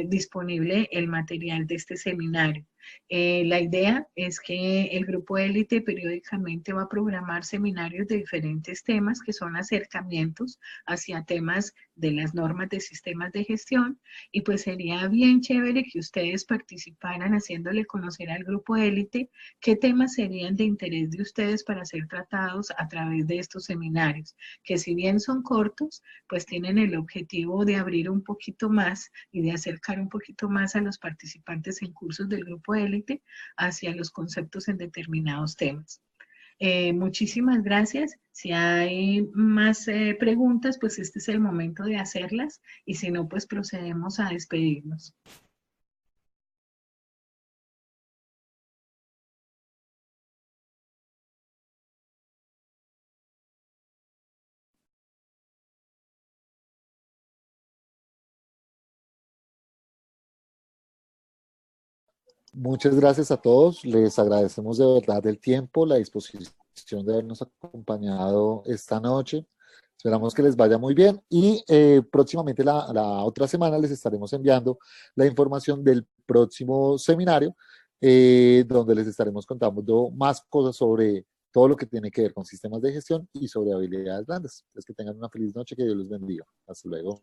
S1: disponible el material de este seminario. La idea es que el grupo élite periódicamente va a programar seminarios de diferentes temas que son acercamientos hacia temas de las normas de sistemas de gestión, y pues sería bien chévere que ustedes participaran haciéndole conocer al grupo élite qué temas serían de interés de ustedes para ser tratados a través de estos seminarios, que si bien son cortos, pues tienen el objetivo de abrir un poquito más y de acercar un poquito más a los participantes en cursos del grupo élite hacia los conceptos en determinados temas. Muchísimas gracias. Si hay más preguntas, pues este es el momento de hacerlas, y si no, pues procedemos a despedirnos.
S2: Muchas gracias a todos. Les agradecemos de verdad el tiempo, la disposición de habernos acompañado esta noche. Esperamos que les vaya muy bien y próximamente la otra semana les estaremos enviando la información del próximo seminario, donde les estaremos contando más cosas sobre todo lo que tiene que ver con sistemas de gestión y sobre habilidades blandas. Entonces, que tengan una feliz noche, que Dios los bendiga. Hasta luego.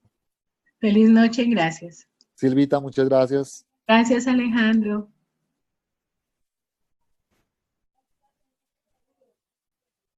S1: Feliz noche y gracias.
S2: Silvita, muchas gracias.
S1: Gracias, Alejandro.